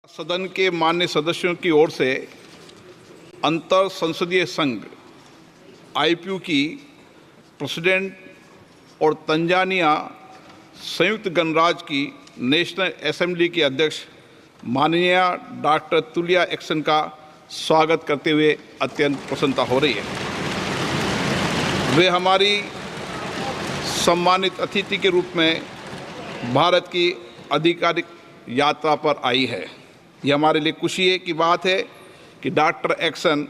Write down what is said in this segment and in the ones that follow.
सदन के माननीय सदस्यों की ओर से अंतर संसदीय संघ आईपीयू की प्रेसिडेंट और तंजानिया संयुक्त गणराज्य की नेशनल असेंबली की अध्यक्ष माननीय डॉक्टर तुलिया एक्सन का स्वागत करते हुए अत्यंत प्रसन्नता हो रही है। वे हमारी सम्मानित अतिथि के रूप में भारत की आधिकारिक यात्रा पर आई है। यह हमारे लिए खुशी की बात है कि डॉक्टर एक्सन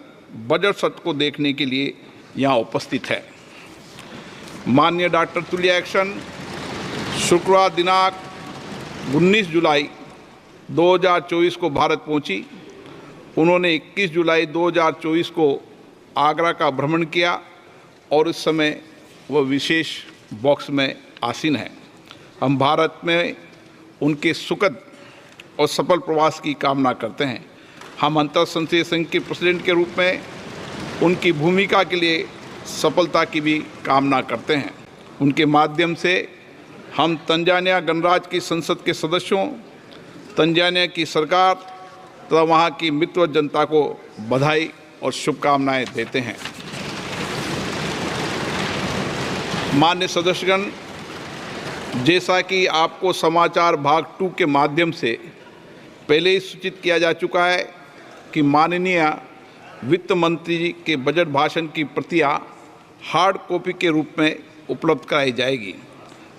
बजट सत्र को देखने के लिए यहाँ उपस्थित है। माननीय डॉक्टर तुलिया एक्सन शुक्रवार दिनांक 19 जुलाई 2024 को भारत पहुंची। उन्होंने 21 जुलाई 2024 को आगरा का भ्रमण किया और इस समय वह विशेष बॉक्स में आसीन है। हम भारत में उनके सुखद और सफल प्रवास की कामना करते हैं। हम अंतर संसदीय संघ के प्रेसिडेंट के रूप में उनकी भूमिका के लिए सफलता की भी कामना करते हैं। उनके माध्यम से हम तंजानिया गणराज्य की संसद के सदस्यों, तंजानिया की सरकार तथा वहाँ की मित्र जनता को बधाई और शुभकामनाएं देते हैं। माननीय सदस्यगण, जैसा कि आपको समाचार भाग 2 के माध्यम से पहले ही सूचित किया जा चुका है कि माननीय वित्त मंत्री जी के बजट भाषण की प्रतियां हार्ड कॉपी के रूप में उपलब्ध कराई जाएगी।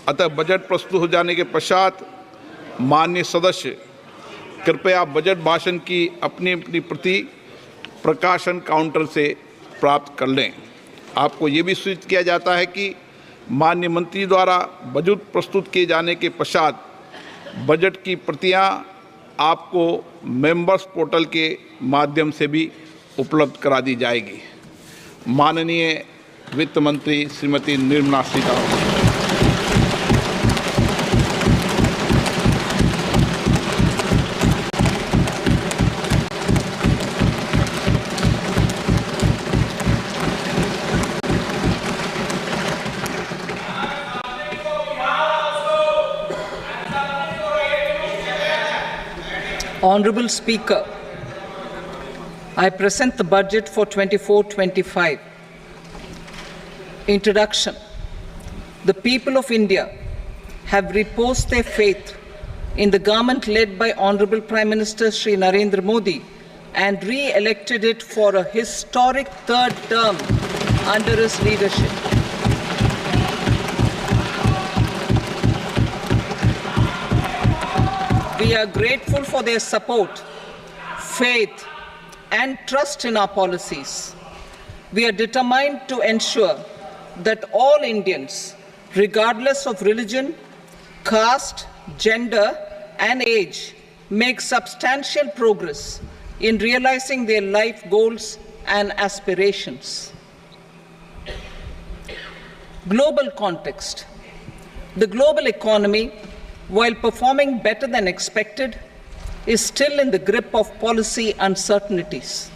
अतः बजट प्रस्तुत हो जाने के पश्चात माननीय सदस्य कृपया बजट भाषण की अपनी अपनी प्रति प्रकाशन काउंटर से प्राप्त कर लें। आपको ये भी सूचित किया जाता है कि माननीय मंत्री द्वारा बजट प्रस्तुत किए जाने के पश्चात बजट की प्रतियां आपको मेंबर्स पोर्टल के माध्यम से भी उपलब्ध करा दी जाएगी। माननीय वित्त मंत्री Shrimati Nirmala Sitharaman. Honorable Speaker, I present the budget for 24-25. Introduction. The people of India have reposed their faith in the government led by Honorable Prime Minister Shri Narendra Modi and re-elected it for a historic third term under his leadership. We are grateful for their support, faith, and trust in our policies. We are determined to ensure that all Indians, regardless of religion, caste, gender, and age, make substantial progress in realizing their life goals and aspirations. Global context. The global economy, while performing better than expected, is still in the grip of policy uncertainties.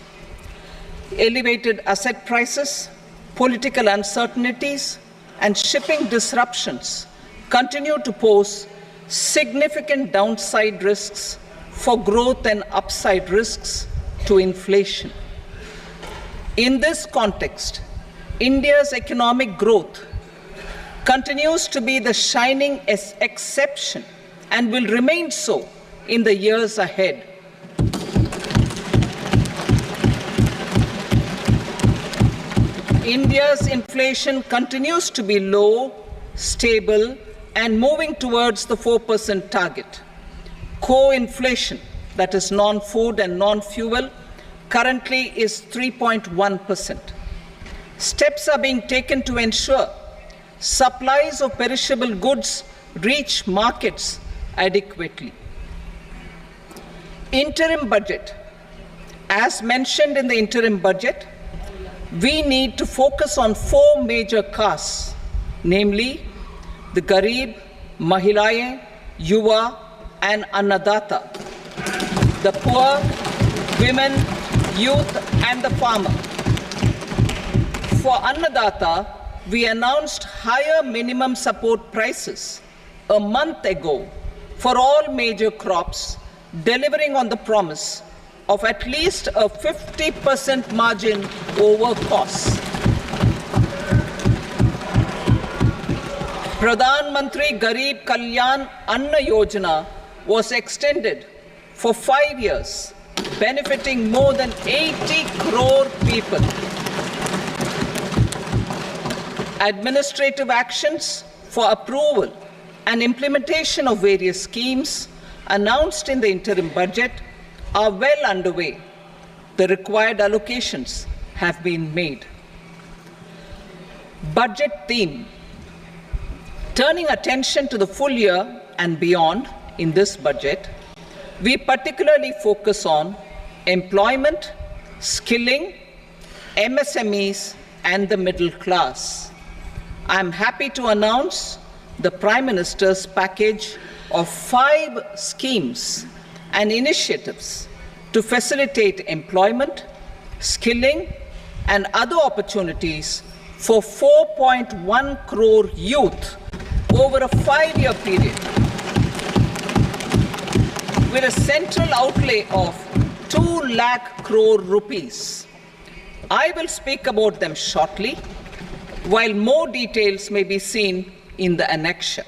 Elevated asset prices, political uncertainties, and shipping disruptions continue to pose significant downside risks for growth and upside risks to inflation. In this context, India's economic growth continues to be the shining exception and will remain so in the years ahead. India's inflation continues to be low, stable, and moving towards the 4% target. Core inflation, that is non-food and non-fuel, currently is 3.1%. Steps are being taken to ensure supplies of perishable goods reach markets adequately. Interim budget. As mentioned in the interim budget, we need to focus on 4 major castes, namely the Garib, Mahilaye, Yuva, and Annadata, the poor, women, youth, and the farmer. For Annadata, we announced higher minimum support prices a month ago for all major crops delivering on the promise of at least a 50% margin over costs. Pradhan Mantri Garib Kalyan Anna Yojana was extended for 5 years, benefiting more than 80 crore people. Administrative actions for approval and implementation of various schemes announced in the interim budget are well underway. The required allocations have been made. Budget theme. Turning attention to the full year and beyond in this budget, we particularly focus on employment, skilling, MSMEs, and the middle class. I am happy to announce the Prime Minister's package of 5 schemes and initiatives to facilitate employment, skilling, and other opportunities for 4.1 crore youth over a 5-year period, with a central outlay of 2 lakh crore rupees. I will speak about them shortly, while more details may be seen in the annexure.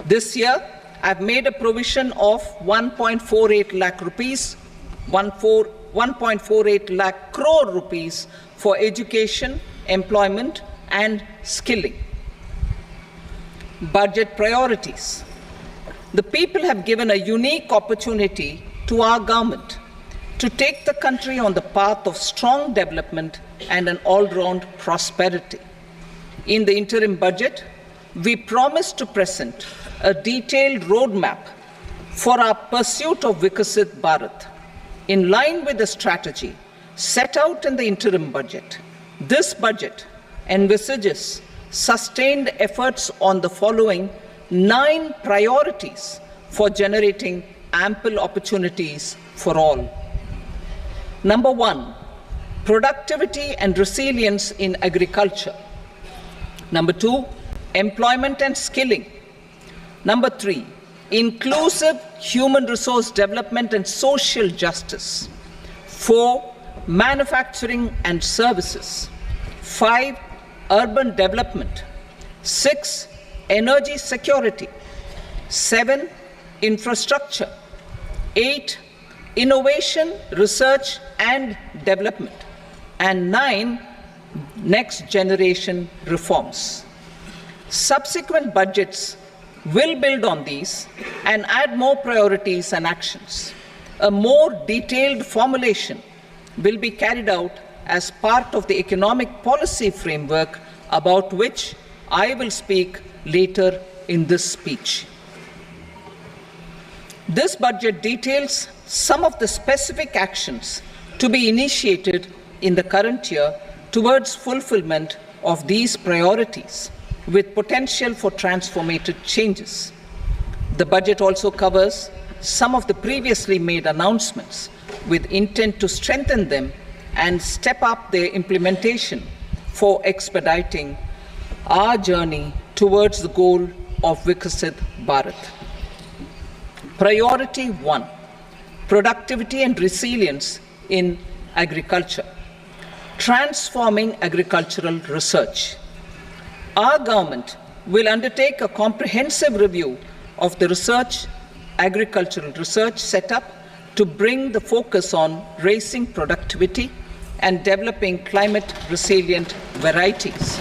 This year, I've made a provision of 1.48 lakh rupees, 1.48 lakh crore rupees for education, employment, and skilling. Budget priorities. The people have given a unique opportunity to our government to take the country on the path of strong development and an all-round prosperity. In the interim budget, we promise to present a detailed roadmap for our pursuit of Vikasit Bharat. In line with the strategy set out in the interim budget, this budget envisages sustained efforts on the following 9 priorities for generating ample opportunities for all. Number 1, productivity and resilience in agriculture. Number 2, employment and skilling. Number 3, inclusive human resource development and social justice. 4, manufacturing and services. 5, urban development. 6, energy security. 7, infrastructure. 8, innovation, research and development. And 9, next generation reforms. Subsequent budgets will build on these and add more priorities and actions. A more detailed formulation will be carried out as part of the economic policy framework, about which I will speak later in this speech. This budget details some of the specific actions to be initiated in the current year towards fulfillment of these priorities, with potential for transformative changes. The budget also covers some of the previously made announcements with intent to strengthen them and step up their implementation for expediting our journey towards the goal of Vikasit Bharat. Priority 1, productivity and resilience in agriculture. Transforming agricultural research. Our government will undertake a comprehensive review of the agricultural research setup to bring the focus on raising productivity and developing climate-resilient varieties.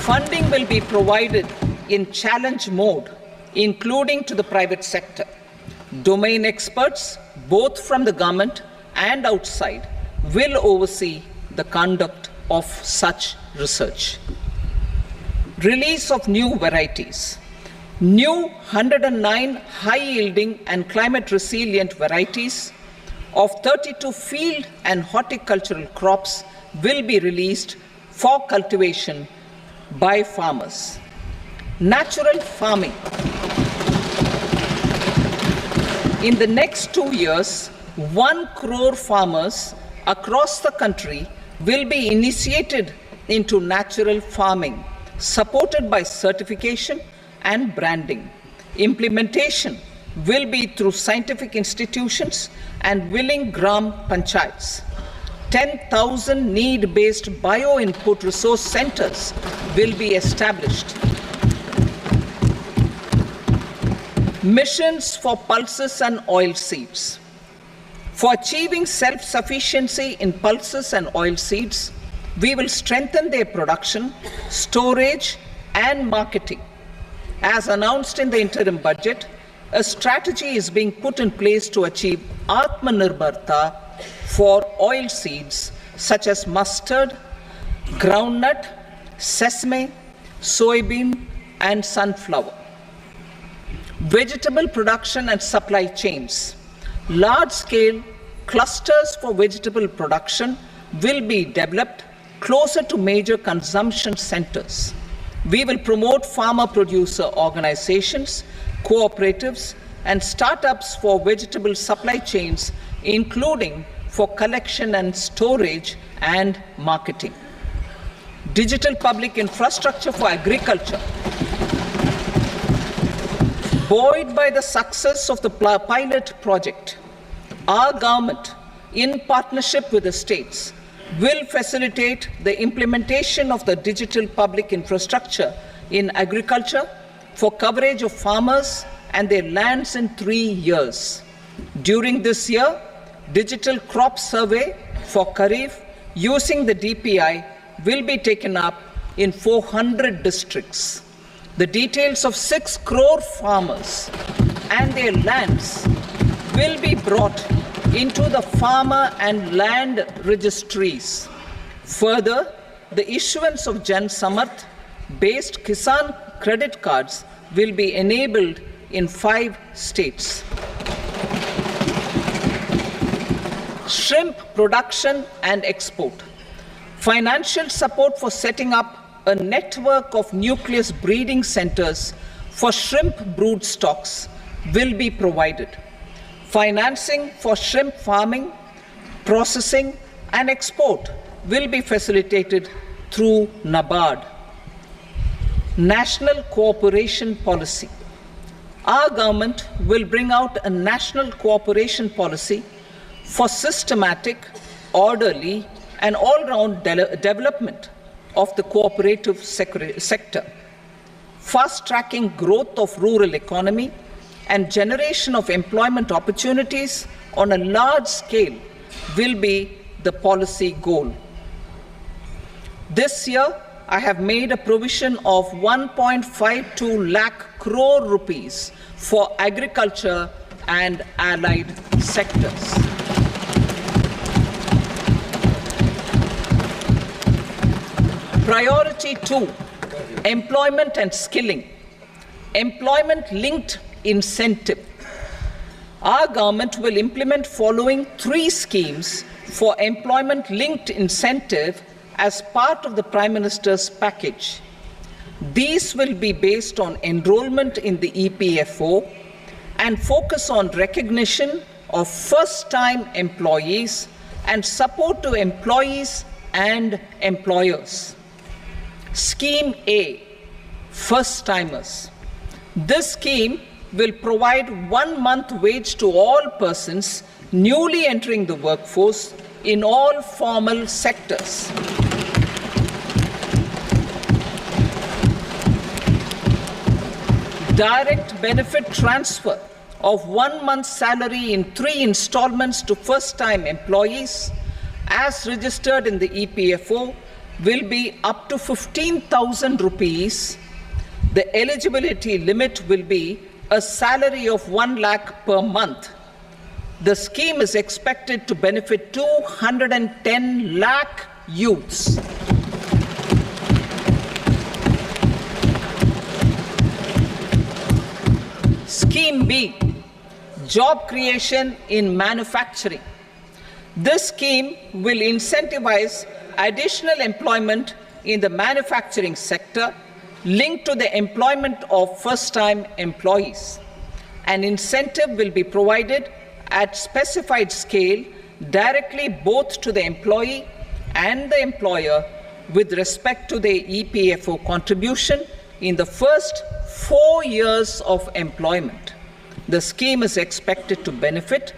Funding will be provided in challenge mode, including to the private sector. Domain experts, both from the government and outside, will oversee the conduct of such research. Release of new varieties. New 109 high-yielding and climate-resilient varieties of 32 field and horticultural crops will be released for cultivation by farmers. Natural farming. In the next 2 years, 1 crore farmers across the country will be initiated into natural farming, supported by certification and branding. Implementation will be through scientific institutions and willing gram panchayats. 10,000 need-based bio-input resource centers will be established. Missions for pulses and oilseeds. For achieving self-sufficiency in pulses and oilseeds, we will strengthen their production, storage, and marketing. As announced in the interim budget, a strategy is being put in place to achieve Atmanirbharta for oilseeds such as mustard, groundnut, sesame, soybean, and sunflower. Vegetable production and supply chains. Large-scale clusters for vegetable production will be developed closer to major consumption centers. We will promote farmer-producer organizations, cooperatives, and startups for vegetable supply chains, including for collection and storage and marketing. Digital public infrastructure for agriculture. Buoyed by the success of the pilot project, our government, in partnership with the states, will facilitate the implementation of the digital public infrastructure in agriculture for coverage of farmers and their lands in 3 years. During this year, digital crop survey for Kharif using the DPI will be taken up in 400 districts. The details of 6 crore farmers and their lands will be brought into the farmer and land registries. Further, the issuance of Jan Samarth based Kisan credit cards will be enabled in 5 states. Shrimp production and export. Financial support for setting up a network of nucleus breeding centers for shrimp brood stocks will be provided. Financing for shrimp farming, processing, and export will be facilitated through NABARD. National cooperation policy. Our government will bring out a national cooperation policy for systematic, orderly, and all-round development of the cooperative sector, fast-tracking growth of rural economy and generation of employment opportunities on a large scale will be the policy goal. This year, I have made a provision of 1.52 lakh crore rupees for agriculture and allied sectors. Priority 2, employment and skilling. Employment-linked incentive. Our government will implement following 3 schemes for employment-linked incentive as part of the Prime Minister's package. These will be based on enrollment in the EPFO and focus on recognition of first-time employees and support to employees and employers. Scheme A, first-timers. This scheme will provide 1 month wage to all persons newly entering the workforce in all formal sectors. Direct benefit transfer of 1 month's salary in 3 installments to first-time employees as registered in the EPFO will be up to 15,000 rupees. The eligibility limit will be a salary of 1 lakh per month. The scheme is expected to benefit 210 lakh youths. Scheme B, job creation in manufacturing. This scheme will incentivize additional employment in the manufacturing sector linked to the employment of first-time employees. An incentive will be provided at specified scale directly both to the employee and the employer with respect to their EPFO contribution in the first 4 years of employment. The scheme is expected to benefit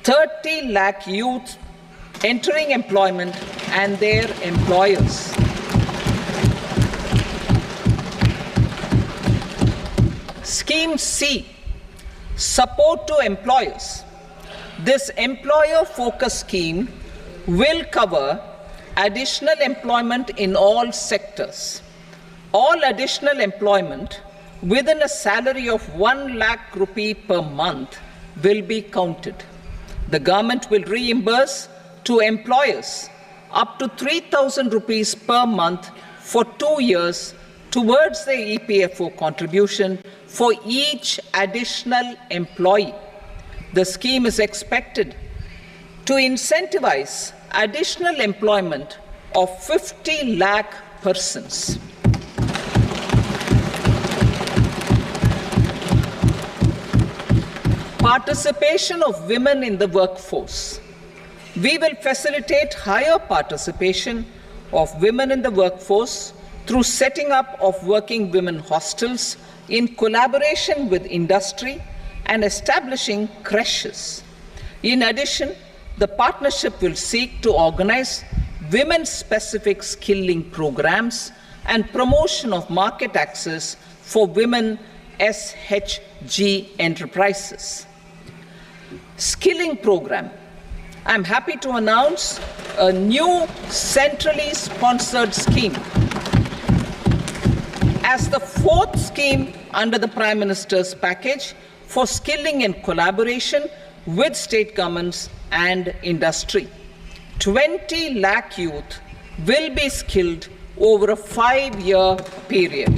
30 lakh youth entering employment and their employers. Scheme C, support to employers. This employer-focused scheme will cover additional employment in all sectors. All additional employment within a salary of 1 lakh rupee per month will be counted. The government will reimburse to employers up to 3,000 rupees per month for 2 years towards the EPFO contribution for each additional employee. The scheme is expected to incentivize additional employment of 50 lakh persons. Participation of women in the workforce. We will facilitate higher participation of women in the workforce through setting up of working women hostels in collaboration with industry and establishing creches. In addition, the partnership will seek to organize women-specific skilling programs and promotion of market access for women SHG enterprises. Skilling program. I'm happy to announce a new centrally sponsored scheme as the fourth scheme under the Prime Minister's package for skilling in collaboration with state governments and industry. 20 lakh youth will be skilled over a 5-year period.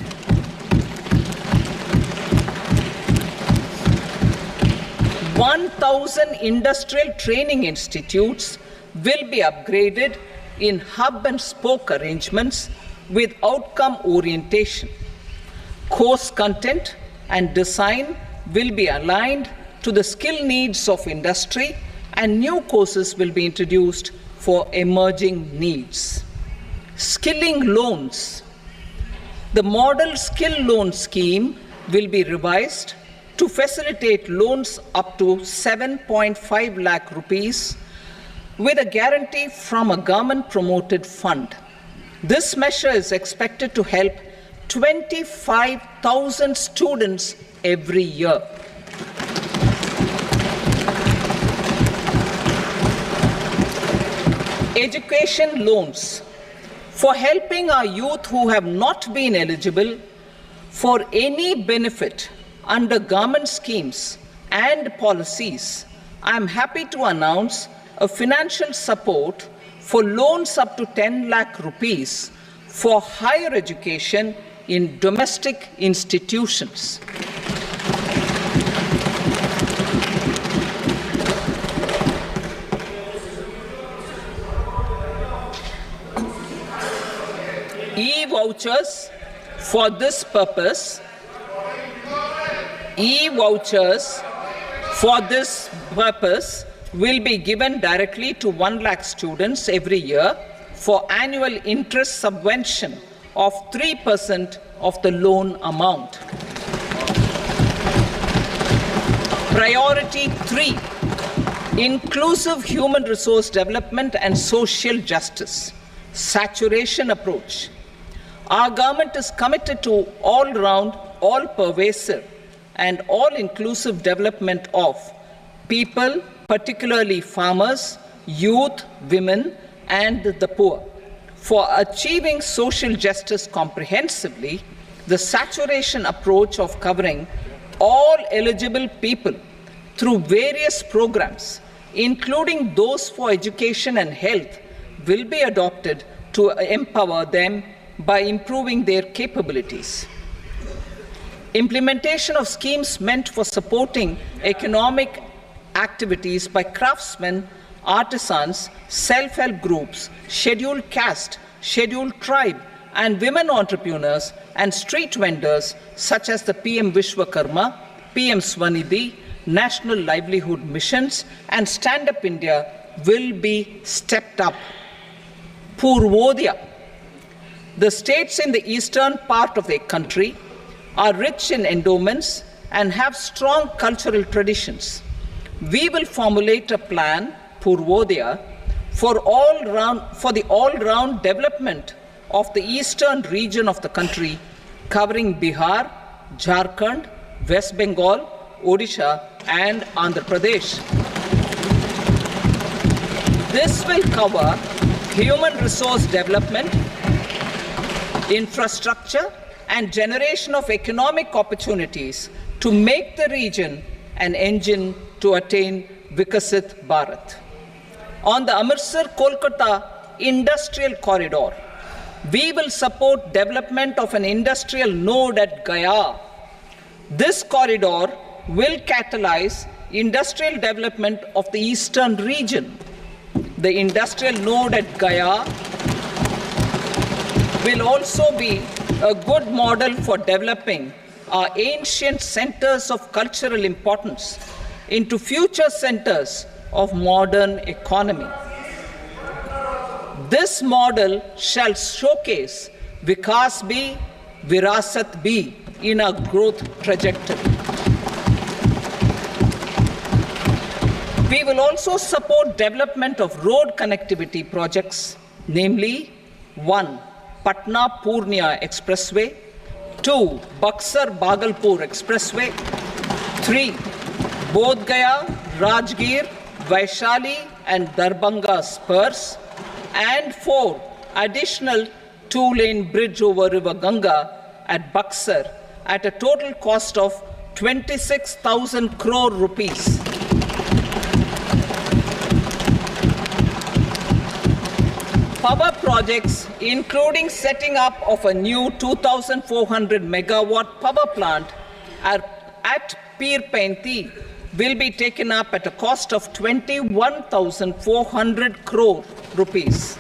"1,000 industrial training institutes will be upgraded in hub and spoke arrangements with outcome orientation. Course content and design will be aligned to the skill needs of industry, and new courses will be introduced for emerging needs." Skilling loans. The model skill loan scheme will be revised to facilitate loans up to 7.5 lakh rupees with a guarantee from a government-promoted fund. This measure is expected to help 25,000 students every year. Education loans. For helping our youth who have not been eligible for any benefit under government schemes and policies, I am happy to announce a financial support for loans up to 10 lakh rupees for higher education in domestic institutions. E-vouchers for this purpose. E-vouchers for this purpose will be given directly to 1 lakh students every year for annual interest subvention of 3% of the loan amount. Priority 3, inclusive human resource development and social justice. Saturation approach. Our government is committed to all-round, all-pervasive and all-inclusive development of people, particularly farmers, youth, women, and the poor. For achieving social justice comprehensively, the saturation approach of covering all eligible people through various programs, including those for education and health, will be adopted to empower them by improving their capabilities. Implementation of schemes meant for supporting economic activities by craftsmen, artisans, self-help groups, scheduled caste, scheduled tribe, and women entrepreneurs and street vendors such as the PM Vishwakarma, PM Swanidhi, National Livelihood Missions, and Stand Up India will be stepped up. Purvodaya. The states in the eastern part of the country are rich in endowments and have strong cultural traditions. We will formulate a plan, Purvodaya, for the all-round development of the eastern region of the country, covering Bihar, Jharkhand, West Bengal, Odisha, and Andhra Pradesh. This will cover human resource development, infrastructure, and generation of economic opportunities to make the region an engine to attain Vikasit Bharat. On the Amritsar-Kolkata Industrial Corridor, we will support development of an industrial node at Gaya. This corridor will catalyze industrial development of the eastern region. The industrial node at Gaya will also be a good model for developing our ancient centers of cultural importance into future centers of modern economy. This model shall showcase Vikas B, Virasat B in our growth trajectory. We will also support development of road connectivity projects, namely 1. Patna-Purnia Expressway, 2. Buxar-Bhagalpur Expressway, 3. Bodh Gaya, Rajgir, Vaishali and Darbhanga spurs, and 4. Additional 2-lane bridge over River Ganga at Buxar at a total cost of 26,000 crore rupees. Power projects, including setting up of a new 2,400 megawatt power plant at Pir Painti, will be taken up at a cost of 21,400 crore rupees.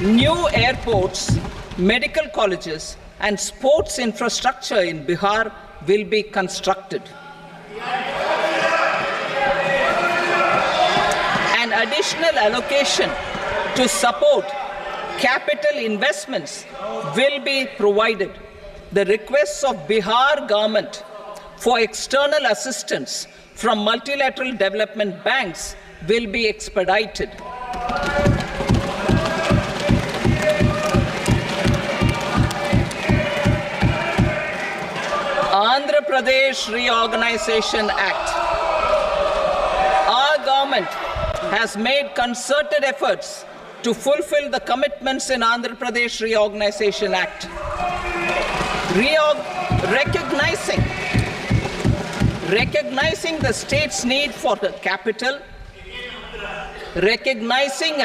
New airports, medical colleges, and sports infrastructure in Bihar will be constructed. An additional allocation to support capital investments will be provided. The requests of Bihar government for external assistance from multilateral development banks will be expedited. Andhra Pradesh Reorganization Act. Our government has made concerted efforts to fulfill the commitments in Andhra Pradesh Reorganization Act. Recognizing the state's need for the capital, recognizing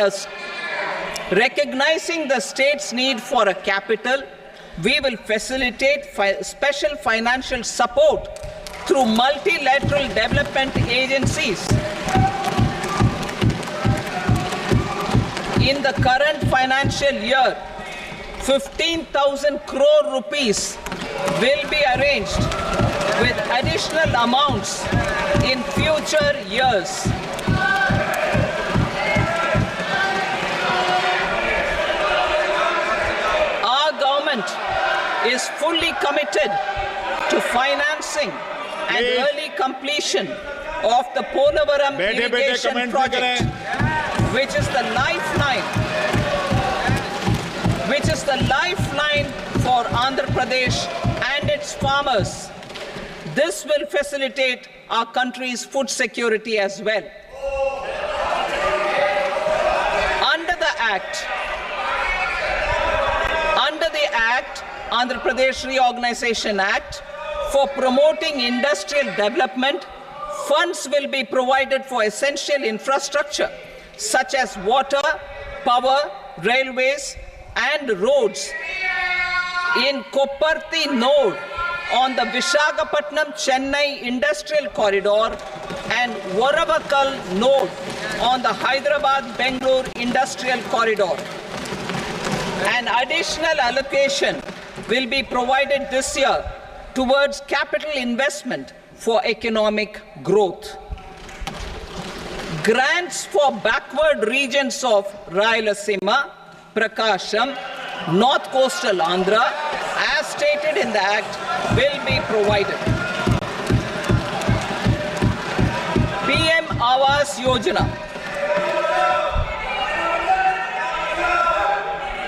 the state's need for a capital, we will facilitate special financial support through multilateral development agencies. In the current financial year, 15,000 crore rupees will be arranged with additional amounts in future years. Our government is fully committed to financing and early completion of the Polavaram irrigation project, which is the lifeline for Andhra Pradesh and its farmers. This will facilitate our country's food security as well. Under the Andhra Pradesh Reorganization Act, for promoting industrial development, funds will be provided for essential infrastructure such as water, power, railways, and roads. In Kopparthi node on the Visakhapatnam-Chennai Industrial Corridor and Varavakal node on the Hyderabad-Bengaluru Industrial Corridor. An additional allocation will be provided this year towards capital investment for economic growth. Grants for backward regions of Rayalaseema, Prakasham, North Coastal Andhra, as stated in the Act, will be provided. PM Awas Yojana.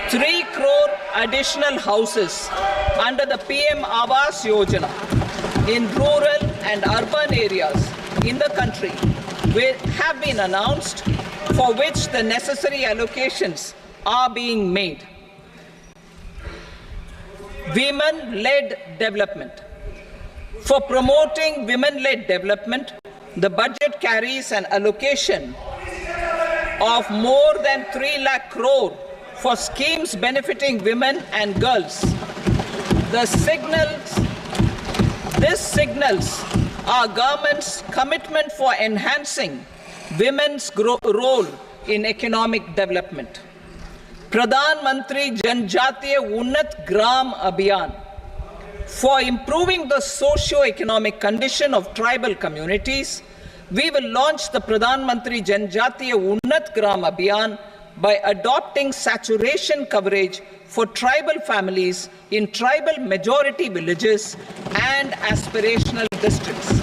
3 crore additional houses under the PM Awas Yojana in rural and urban areas in the country have been announced, for which the necessary allocations are being made. Women-led development. For promoting women-led development, the budget carries an allocation of more than 3 lakh crore for schemes benefiting women and girls. This signals our government's commitment for enhancing women's role in economic development. Pradhan Mantri Janjatiya Unnat Gram Abhiyan. For improving the socio-economic condition of tribal communities, we will launch the Pradhan Mantri Janjatiya Unnat Gram Abhiyan by adopting saturation coverage for tribal families in tribal majority villages and aspirational districts.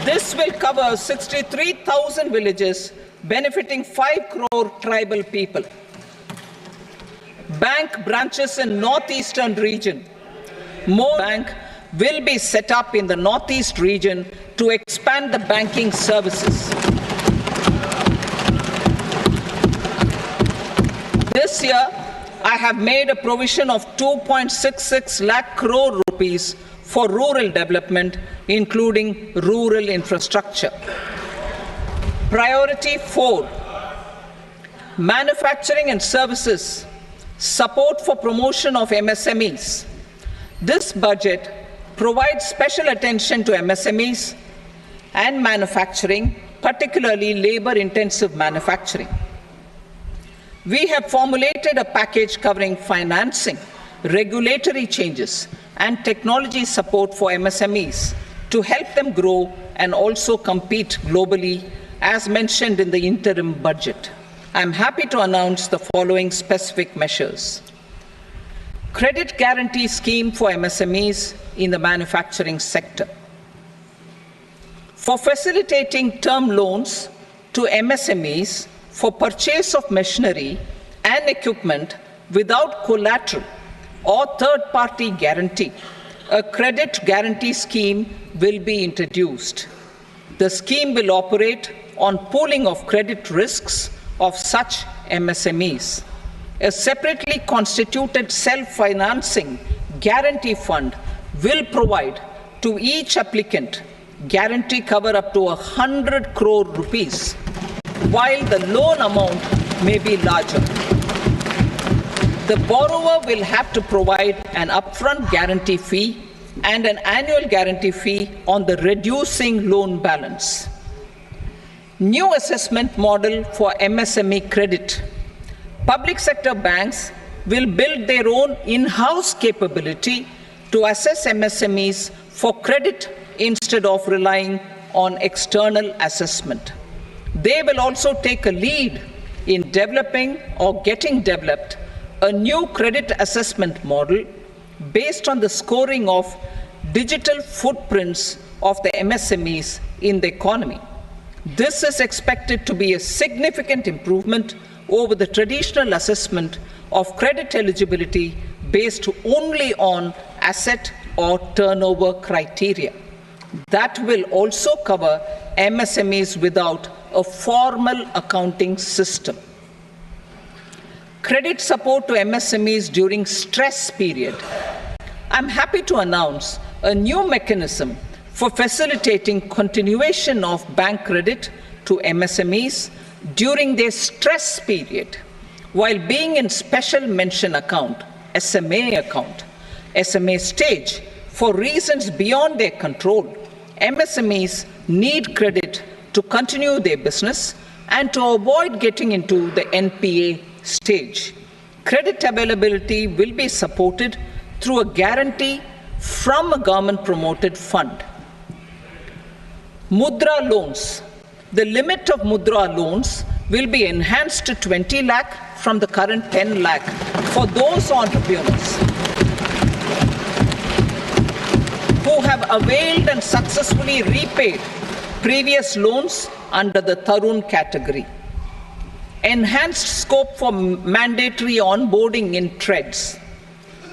This will cover 63,000 villages, benefiting 5 crore tribal people. Bank branches in northeastern region. More bank will be set up in the northeast region to expand the banking services. This year, I have made a provision of 2.66 lakh crore rupees for rural development, including rural infrastructure. Priority 4, manufacturing and services, support for promotion of MSMEs. This budget provides special attention to MSMEs and manufacturing, particularly labor-intensive manufacturing. We have formulated a package covering financing, regulatory changes, and technology support for MSMEs to help them grow and also compete globally, as mentioned in the interim budget. I am happy to announce the following specific measures. Credit guarantee scheme for MSMEs in the manufacturing sector. For facilitating term loans to MSMEs for purchase of machinery and equipment without collateral or third-party guarantee, a credit guarantee scheme will be introduced. The scheme will operate on pooling of credit risks of such MSMEs. A separately constituted self-financing guarantee fund will provide to each applicant guarantee cover up to 100 crore rupees, while the loan amount may be larger. The borrower will have to provide an upfront guarantee fee and an annual guarantee fee on the reducing loan balance. New assessment model for MSME credit. Public sector banks will build their own in-house capability to assess MSMEs for credit instead of relying on external assessment. They will also take a lead in developing or getting developed a new credit assessment model based on the scoring of digital footprints of the MSMEs in the economy. This is expected to be a significant improvement over the traditional assessment of credit eligibility based only on asset or turnover criteria. That will also cover MSMEs without a formal accounting system. Credit support to MSMEs during stress period. I'm happy to announce a new mechanism for facilitating continuation of bank credit to MSMEs during their stress period while being in special mention account, SMA stage, for reasons beyond their control. MSMEs need credit to continue their business and to avoid getting into the NPA stage. Credit availability will be supported through a guarantee from a government-promoted fund. Mudra loans. The limit of Mudra loans will be enhanced to 20 lakh from the current 10 lakh for those entrepreneurs who have availed and successfully repaid previous loans under the Tarun category. Enhanced scope for mandatory onboarding in TREDS.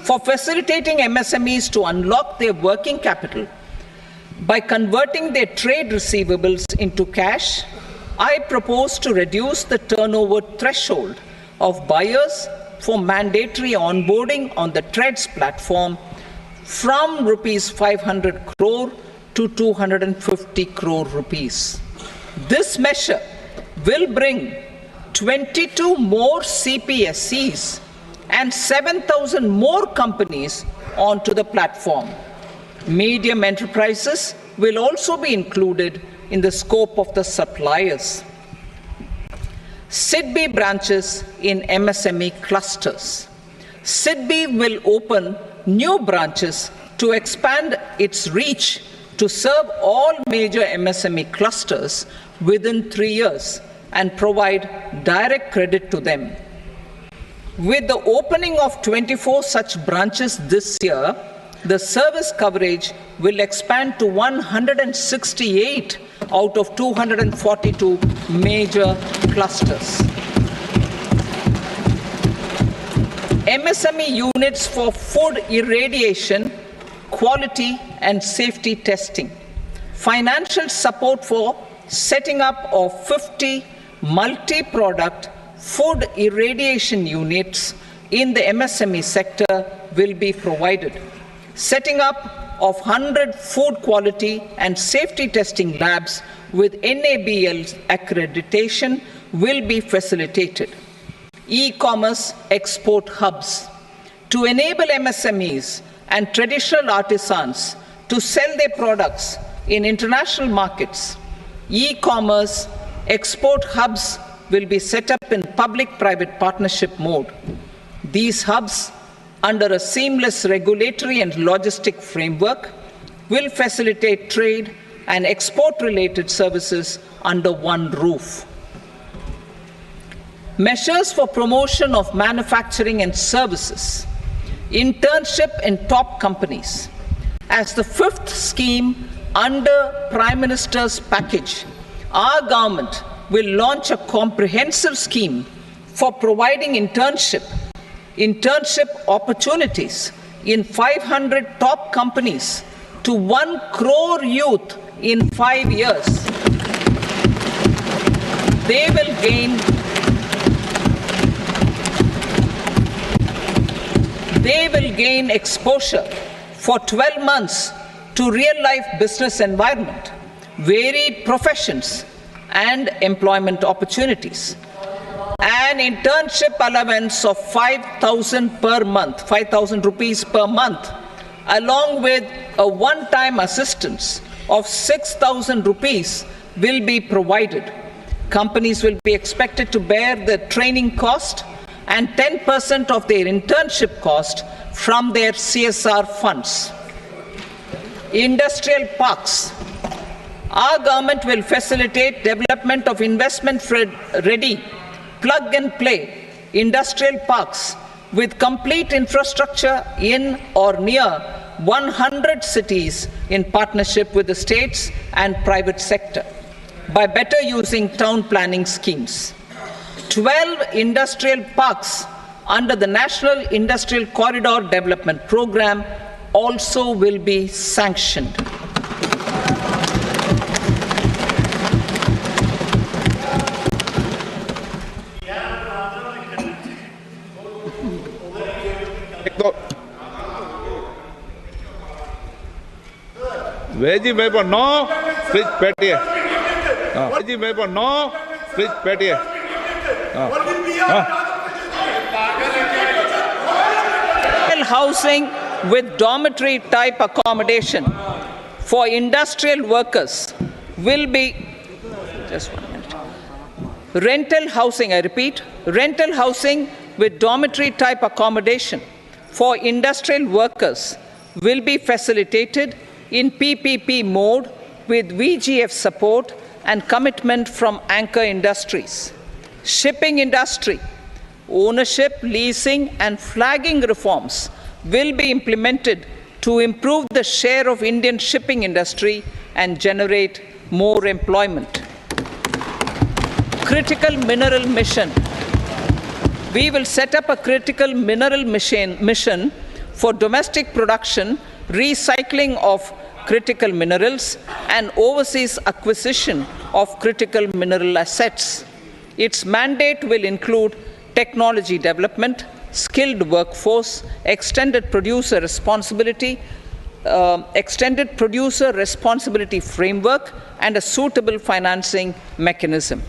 For facilitating MSMEs to unlock their working capital by converting their trade receivables into cash, I propose to reduce the turnover threshold of buyers for mandatory onboarding on the TREDS platform from rupees 500 crore to 250 crore rupees. This measure will bring 22 more CPSCs and 7,000 more companies onto the platform. Medium enterprises will also be included in the scope of the suppliers. SIDBI branches in MSME clusters. SIDBI will open new branches to expand its reach to serve all major MSME clusters within 3 years and provide direct credit to them. With the opening of 24 such branches this year, the service coverage will expand to 168 out of 242 major clusters. MSME units for food irradiation, quality and safety testing. Financial support for setting up of 50 multi-product food irradiation units in the MSME sector will be provided. Setting up of 100 food quality and safety testing labs with NABL accreditation will be facilitated. E-commerce export hubs. To enable MSMEs and traditional artisans to sell their products in international markets, e-commerce export hubs will be set up in public-private partnership mode. These hubs, under a seamless regulatory and logistic framework, will facilitate trade and export-related services under one roof. Measures for promotion of manufacturing and services. Internship in top companies. As the fifth scheme under Prime Minister's package, our government will launch a comprehensive scheme for providing internship opportunities in 500 top companies to 1 crore youth in 5 years. They will gain exposure for 12 months to real-life business environment, varied professions, and employment opportunities. An internship allowance of 5,000 per month, 5,000 rupees per month, along with a one-time assistance of 6,000 rupees will be provided. Companies will be expected to bear the training cost and 10% of their internship cost from their CSR funds. Industrial parks. Our government will facilitate development of investment-ready, plug-and-play industrial parks with complete infrastructure in or near 100 cities in partnership with the states and private sector by better using town planning schemes. 12 industrial parks under the National Industrial Corridor Development Program also will be sanctioned. Veggie मेरे पर 9 fridge पेटी है veggie मेरे पर 9 fridge पेटी है Housing with dormitory type accommodation for industrial workers will be just 1 minute. Rental housing, I repeat, rental housing with dormitory type accommodation for industrial workers will be facilitated in PPP mode with VGF support and commitment from anchor industries. Shipping industry. ownership, leasing, and flagging reforms will be implemented to improve the share of Indian shipping industry and generate more employment. Critical mineral mission. We will set up a critical mineral mission for domestic production, recycling of critical minerals, and overseas acquisition of critical mineral assets. Its mandate will include technology development, skilled workforce, extended producer responsibility framework, and a suitable financing mechanism.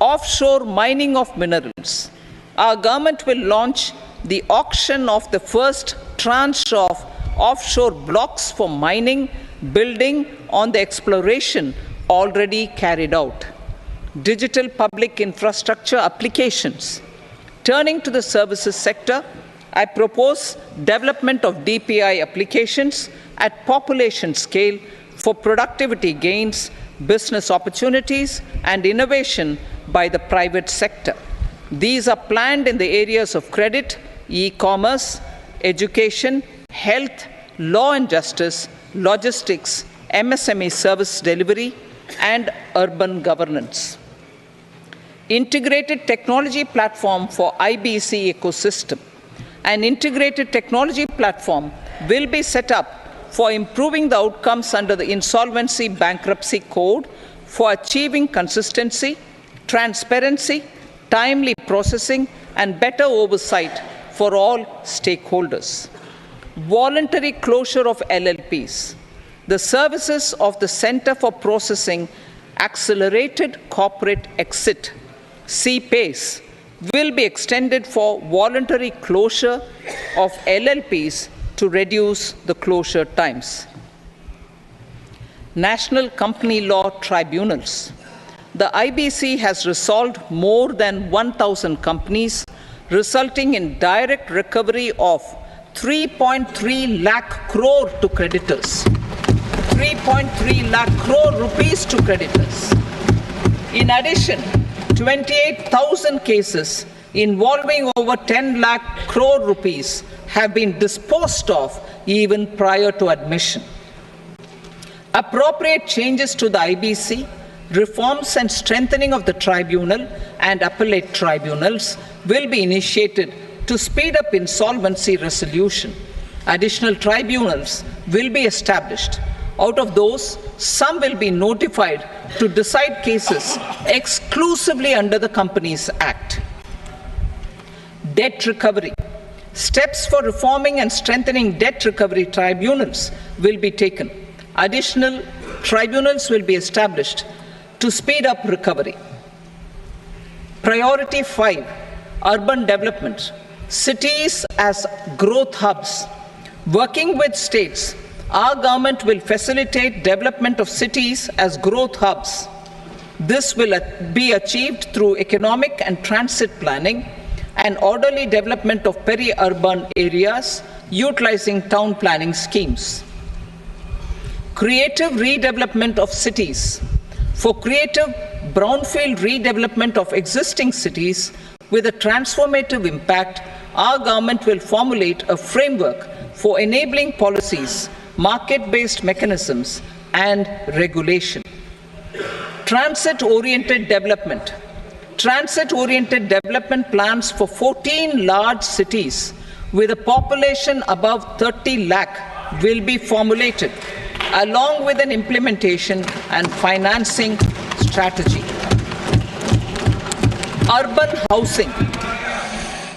Offshore mining of minerals. Our government will launch the auction of the first tranche of offshore blocks for mining, building on the exploration already carried out. Digital public infrastructure applications. Turning to the services sector, I propose development of DPI applications at population scale for productivity gains, business opportunities, and innovation by the private sector. These are planned in the areas of credit, e-commerce, education, health, law and justice, logistics, MSME service delivery, and urban governance. Integrated technology platform for IBC ecosystem. An integrated technology platform will be set up for improving the outcomes under the Insolvency Bankruptcy Code for achieving consistency, transparency, timely processing, and better oversight for all stakeholders. Voluntary closure of LLPs. The services of the Center for Processing Accelerated Corporate Exit, CPACE, will be extended for voluntary closure of LLPs to reduce the closure times. National Company Law Tribunals. The IBC has resolved more than 1,000 companies, resulting in direct recovery of 3.3 lakh crore to creditors. 3.3 lakh crore rupees to creditors. In addition, 28,000 cases involving over 10 lakh crore rupees have been disposed of even prior to admission. Appropriate changes to the IBC, reforms and strengthening of the tribunal and appellate tribunals will be initiated to speed up insolvency resolution. Additional tribunals will be established. Out of those, some will be notified to decide cases exclusively under the Companies Act. Debt recovery. Steps for reforming and strengthening debt recovery tribunals will be taken. Additional tribunals will be established to speed up recovery. Priority 5, urban development. Cities as growth hubs. Working with states, our government will facilitate development of cities as growth hubs. This will be achieved through economic and transit planning and orderly development of peri-urban areas utilizing town planning schemes. Creative redevelopment of cities. For creative brownfield redevelopment of existing cities with a transformative impact, our government will formulate a framework for enabling policies, market-based mechanisms, and regulation. Transit-oriented development. Transit-oriented development plans for 14 large cities with a population above 30 lakh will be formulated, along with an implementation and financing strategy. Urban housing.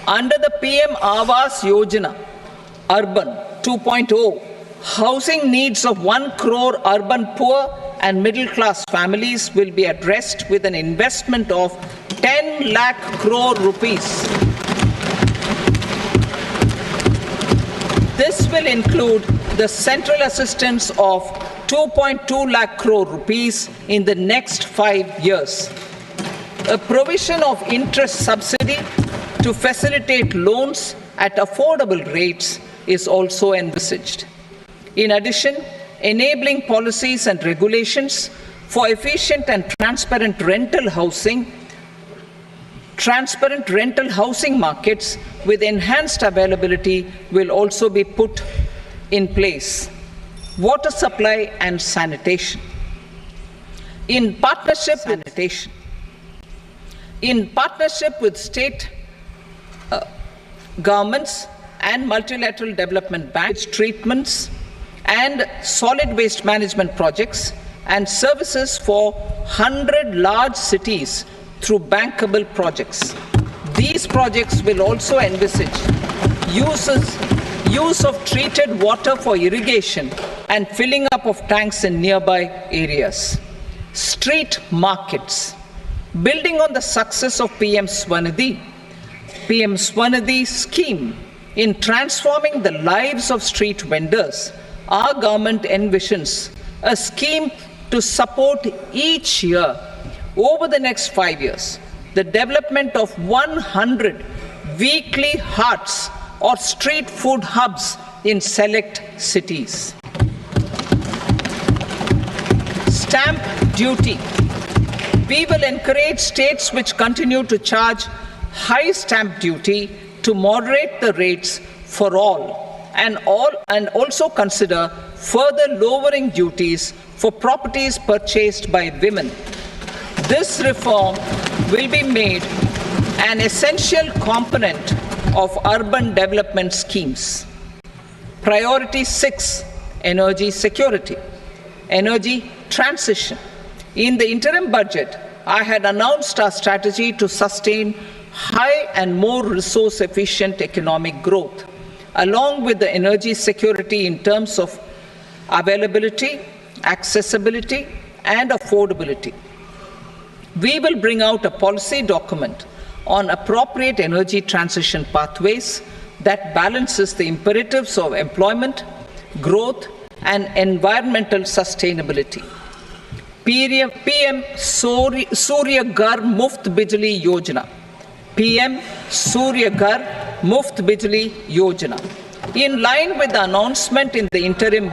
Under the PM Awas Yojana, Urban 2.0, housing needs of 1 crore urban poor and middle-class families will be addressed with an investment of 10 lakh crore rupees. This will include the central assistance of 2.2 lakh crore rupees in the next 5 years. A provision of interest subsidy to facilitate loans at affordable rates is also envisaged. In addition, enabling policies and regulations for efficient and transparent rental housing Transparent rental housing markets with enhanced availability will also be put in place. Water supply and sanitation. In partnership with state governments and multilateral development banks, treatments and solid waste management projects and services for 100 large cities through bankable projects. These projects will also envisage use of treated water for irrigation and filling up of tanks in nearby areas. Street markets. Building on the success of PM Swanidhi scheme in transforming the lives of street vendors, our government envisions a scheme to support each year over the next 5 years the development of 100 weekly hearts or street food hubs in select cities. Stamp duty. We will encourage states which continue to charge high stamp duty to moderate the rates for all and also consider further lowering duties for properties purchased by women. This reform will be made an essential component of urban development schemes. Priority 6, energy security, energy transition. In the interim budget, I had announced our strategy to sustain high and more resource-efficient economic growth, along with the energy security in terms of availability, accessibility, and affordability. We will bring out a policy document on appropriate energy transition pathways that balances the imperatives of employment, growth, and environmental sustainability. PM Surya Ghar Muft Bijli Yojana. PM Surya Ghar Muft Bijli Yojana. In line with the announcement in the interim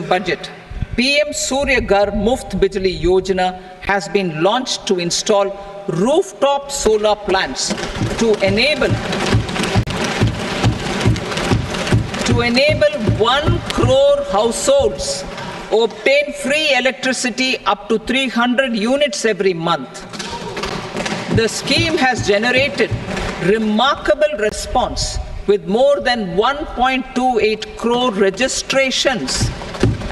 budget, PM Surya Ghar Muft Bijli Yojana has been launched to install rooftop solar plants to enable 1 crore households obtain free electricity up to 300 units every month. The scheme has generated remarkable response with more than 1.28 crore registrations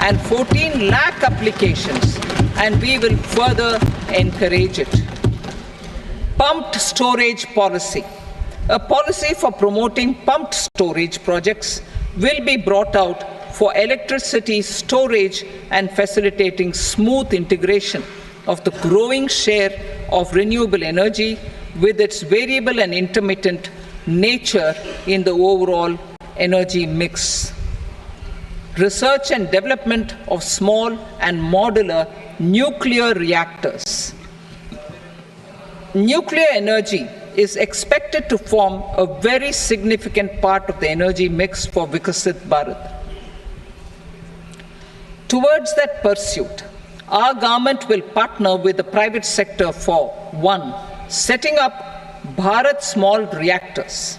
and 14 lakh applications, and we will further encourage it. Pumped storage policy. A policy for promoting pumped storage projects will be brought out for electricity storage and facilitating smooth integration of the growing share of renewable energy with its variable and intermittent nature in the overall energy mix. Research and development of small and modular nuclear reactors. Nuclear energy is expected to form a very significant part of the energy mix for Vikasit Bharat. Towards that pursuit, our government will partner with the private sector for 1. Setting up Bharat Small Reactors,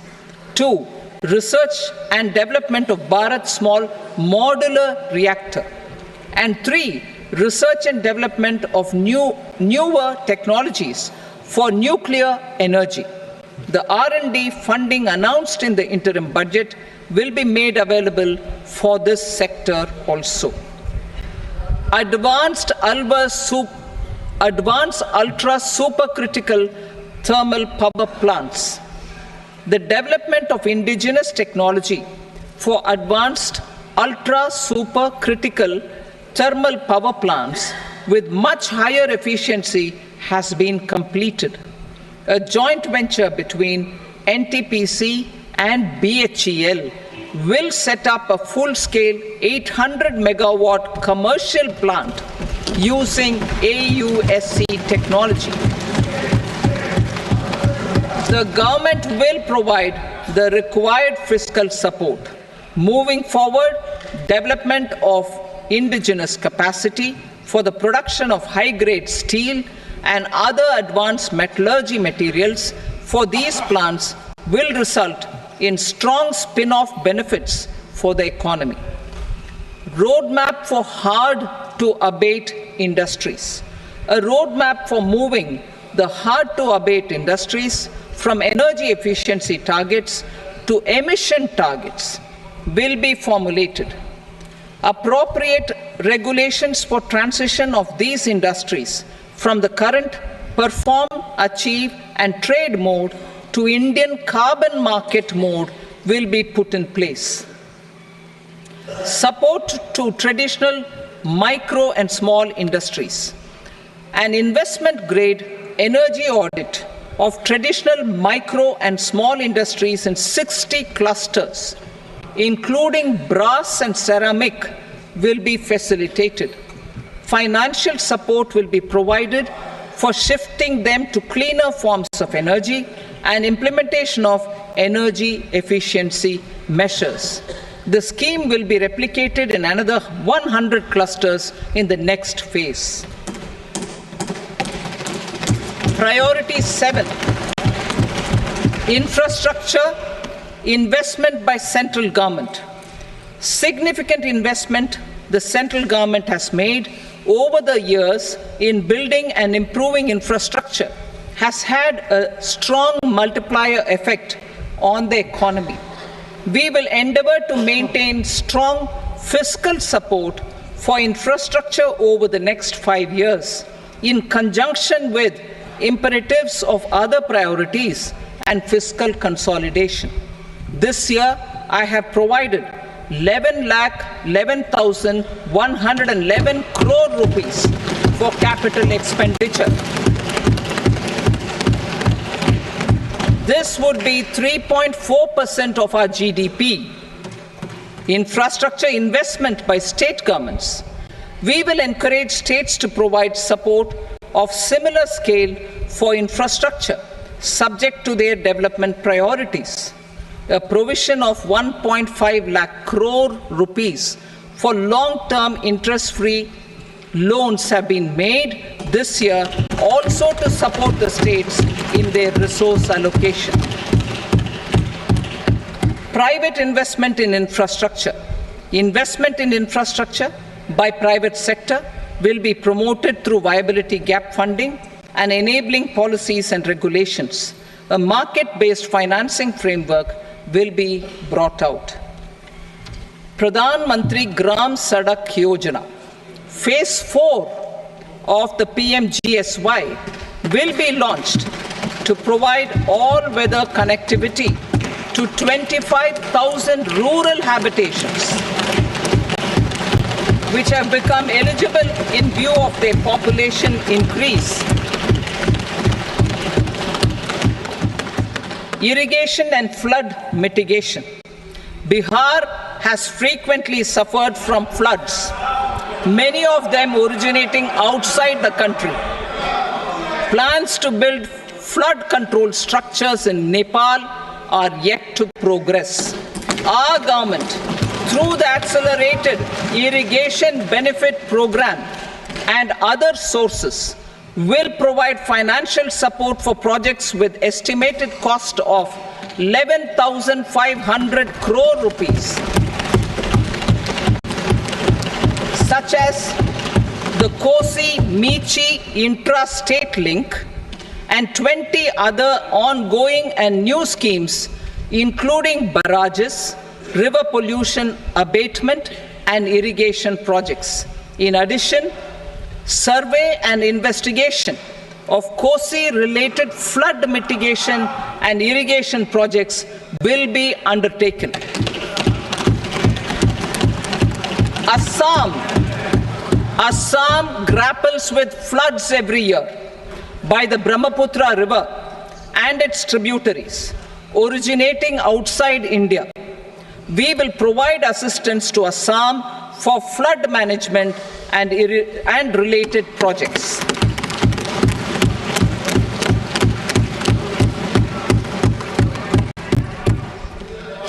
2. Research and development of Bharat Small Modular Reactor, and 3. Research and development of newer technologies for nuclear energy. The R&D funding announced in the interim budget will be made available for this sector also. Advanced ultra supercritical thermal power plants. The development of indigenous technology for advanced ultra supercritical thermal power plants with much higher efficiency has been completed. A joint venture between NTPC and BHEL will set up a full-scale 800 megawatt commercial plant using AUSC technology. The government will provide the required fiscal support. Moving forward, development of indigenous capacity for the production of high-grade steel and other advanced metallurgy materials for these plants will result in strong spin-off benefits for the economy. Roadmap for hard-to-abate industries. A roadmap for moving the hard-to-abate industries from energy efficiency targets to emission targets will be formulated. Appropriate regulations for transition of these industries from the current perform, achieve, and trade mode to Indian carbon market mode will be put in place. Support to traditional micro and small industries. An investment-grade energy audit of traditional micro and small industries in 60 clusters, including brass and ceramic, will be facilitated. Financial support will be provided for shifting them to cleaner forms of energy and implementation of energy efficiency measures. The scheme will be replicated in another 100 clusters in the next phase. Priority 7, infrastructure investment by central government. Significant investment the central government has made over the years in building and improving infrastructure has had a strong multiplier effect on the economy. We will endeavor to maintain strong fiscal support for infrastructure over the next 5 years in conjunction with imperatives of other priorities and fiscal consolidation. This year, I have provided 11,11,111 crore rupees for capital expenditure. This would be 3.4% of our GDP. Infrastructure investment by state governments. We will encourage states to provide support of similar scale for infrastructure, subject to their development priorities. A provision of 1.5 lakh crore rupees for long-term interest-free loans have been made this year also to support the states in their resource allocation. Private investment in infrastructure. Investment in infrastructure by private sector will be promoted through viability gap funding and enabling policies and regulations. A market-based financing framework will be brought out. Pradhan Mantri Gram Sadak Yojana, Phase 4 of the PMGSY will be launched to provide all-weather connectivity to 25,000 rural habitations, which have become eligible in view of their population increase. Irrigation and flood mitigation. Bihar has frequently suffered from floods, many of them originating outside the country. Plans to build flood control structures in Nepal are yet to progress. Our government, through the Accelerated Irrigation Benefit Program and other sources, will provide financial support for projects with estimated cost of 11,500 crore rupees, such as the Kosi-Michi intra-state link and 20 other ongoing and new schemes, including barrages, river pollution abatement, and irrigation projects. In addition, survey and investigation of Kosi-related flood mitigation and irrigation projects will be undertaken. Assam grapples with floods every year by the Brahmaputra River and its tributaries originating outside India. We will provide assistance to Assam for flood management and related projects.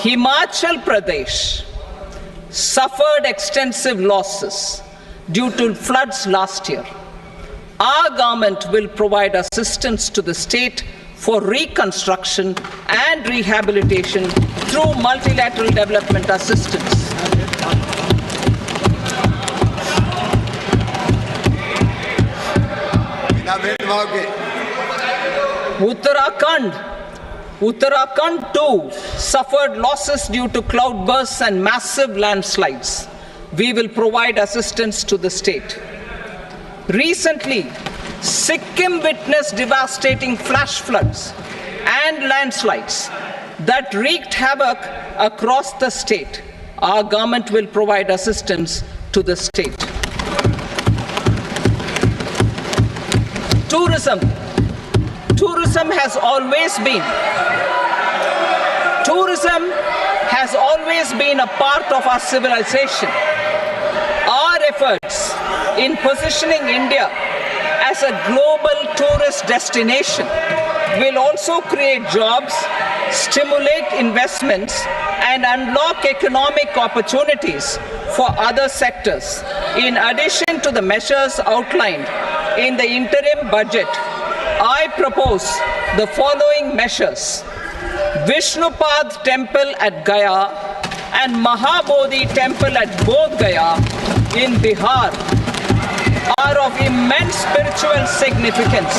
Himachal Pradesh suffered extensive losses due to floods last year. Our government will provide assistance to the state for reconstruction and rehabilitation through multilateral development assistance. Uttarakhand too suffered losses due to cloudbursts and massive landslides. We will provide assistance to the state. Recently, Sikkim witnessed devastating flash floods and landslides that wreaked havoc across the state. Our government will provide assistance to the state. Tourism has always been a part of our civilization. Our efforts in positioning India as a global tourist destination will also create jobs, stimulate investments, and unlock economic opportunities for other sectors. In addition to the measures outlined in the interim budget, I propose the following measures. Vishnupad Temple at Gaya and Mahabodhi Temple at Bodh Gaya in Bihar are of immense spiritual significance.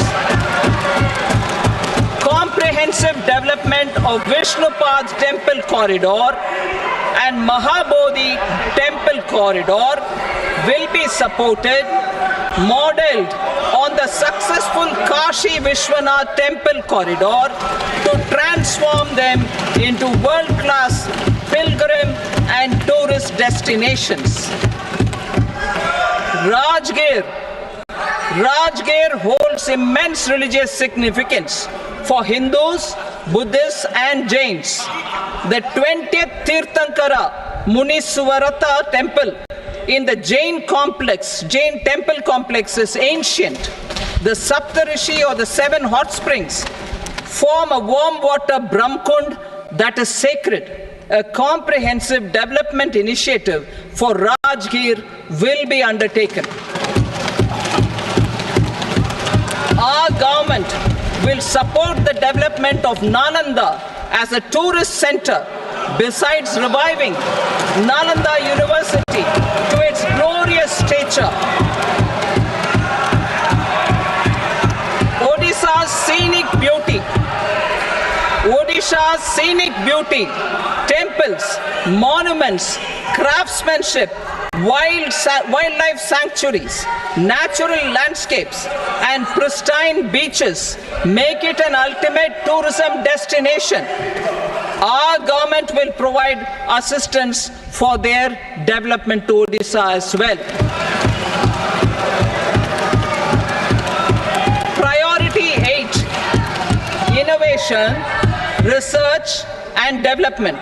Comprehensive development of Vishnupad Temple Corridor and Mahabodhi Temple Corridor will be supported, modeled on the successful Kashi Vishwanath Temple Corridor to transform them into world-class pilgrim and tourist destinations. Rajgir holds immense religious significance for Hindus, Buddhists and Jains. The 20th Tirthankara Muniswarata temple in the Jain temple complex is ancient. The Saptarishi or the 7 hot springs form a warm water Brahmkund that is sacred. A comprehensive development initiative for Rajgir will be undertaken. Our government will support the development of Nalanda as a tourist center, besides reviving Nalanda University to its glorious stature. Odisha's scenic beauty, temples, monuments, craftsmanship, wildlife sanctuaries, natural landscapes, and pristine beaches make it an ultimate tourism destination. Our government will provide assistance for their development to Odisha as well. Priority 8, innovation, research and development.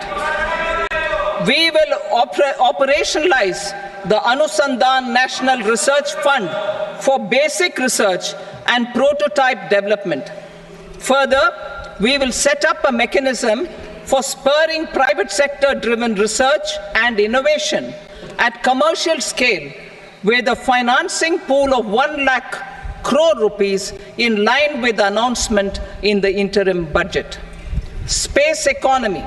We will operationalize the Anusandhan National Research Fund for basic research and prototype development. Further, we will set up a mechanism for spurring private sector-driven research and innovation at commercial scale with a financing pool of 1 lakh crore rupees in line with the announcement in the interim budget. Space economy.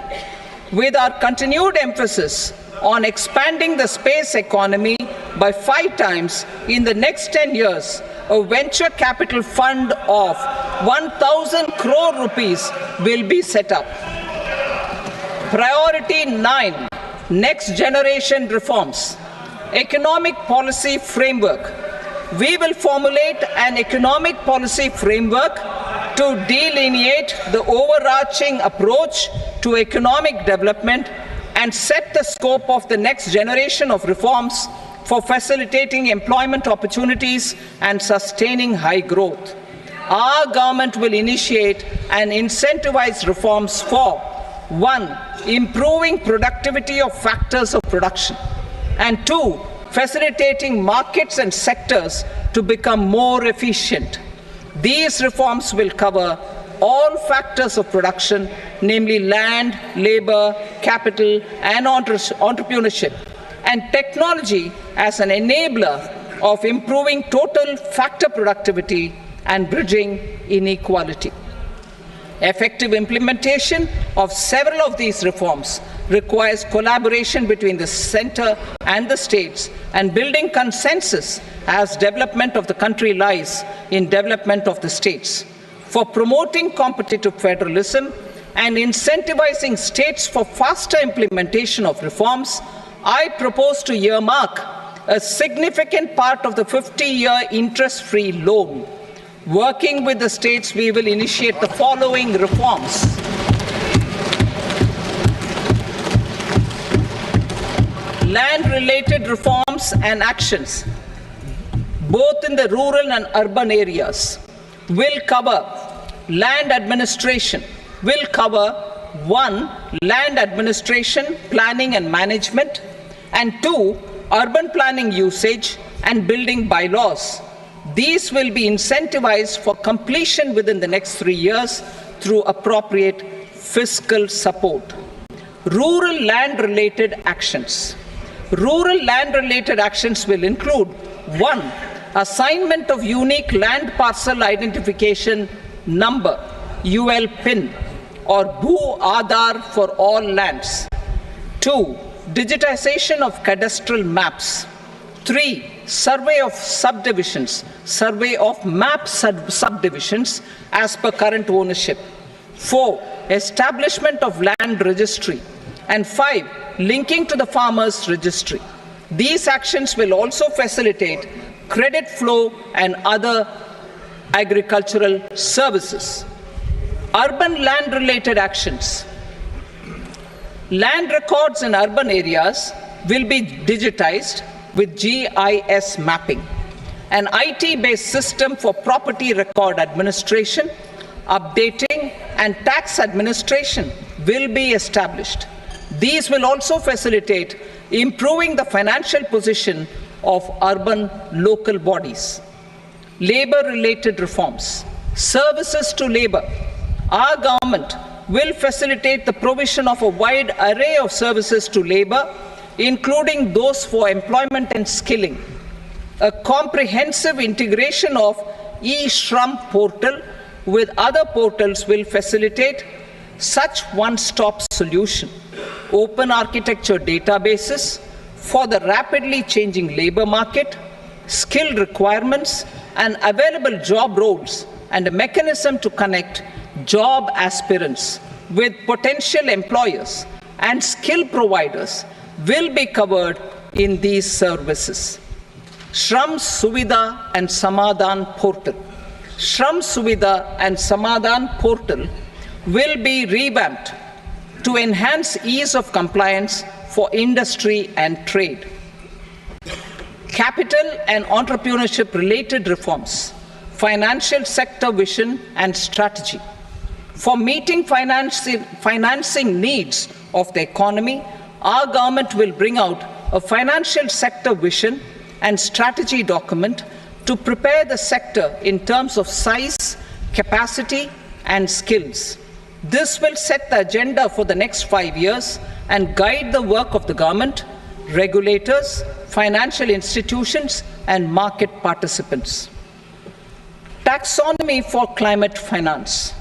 With our continued emphasis on expanding the space economy by 5 times in the next 10 years, a venture capital fund of 1,000 crore rupees will be set up. Priority 9, next generation reforms. Economic policy framework. We will formulate an economic policy framework to delineate the overarching approach to economic development and set the scope of the next generation of reforms for facilitating employment opportunities and sustaining high growth. Our government will initiate and incentivize reforms for 1. Improving productivity of factors of production, and 2. Facilitating markets and sectors to become more efficient. These reforms will cover all factors of production, namely land, labor, capital, and entrepreneurship, and technology as an enabler of improving total factor productivity and bridging inequality. Effective implementation of several of these reforms requires collaboration between the centre and the states, and building consensus as development of the country lies in development of the states. For promoting competitive federalism and incentivizing states for faster implementation of reforms, I propose to earmark a significant part of the 50-year interest-free loan. Working with the states, we will initiate the following reforms. Land-related reforms and actions, both in the rural and urban areas, will cover land administration, will cover 1. Land administration, planning and management, and 2. Urban planning usage and building bylaws. These will be incentivized for completion within the next 3 years through appropriate fiscal support. Rural land-related actions. Rural land-related actions will include 1. Assignment of unique land parcel identification number, UL PIN, or Bhu Aadhaar for all lands. 2. Digitization of cadastral maps. 3. Survey of subdivisions, survey of map subdivisions as per current ownership. 4. Establishment of land registry. And 5. Linking to the farmers registry. These actions will also facilitate credit flow and other agricultural services. Urban land-related actions. Land records in urban areas will be digitized with GIS mapping. An IT-based system for property record administration, updating, and tax administration will be established. These will also facilitate improving the financial position of urban local bodies. Labor-related reforms. Services to labor. Our government will facilitate the provision of a wide array of services to labor, including those for employment and skilling. A comprehensive integration of e-Shram portal with other portals will facilitate such one-stop solution. Open architecture databases for the rapidly changing labor market, skill requirements, and available job roles, and a mechanism to connect job aspirants with potential employers and skill providers will be covered in these services. Shram Suvidha and Samadhan portal. Shram Suvidha and Samadhan portal will be revamped to enhance ease of compliance for industry and trade. Capital and entrepreneurship related reforms. Financial sector vision and strategy. For meeting financing needs of the economy, our government will bring out a financial sector vision and strategy document to prepare the sector in terms of size, capacity, and skills. This will set the agenda for the next 5 years and guide the work of the government, regulators, financial institutions, and market participants. Taxonomy for climate finance.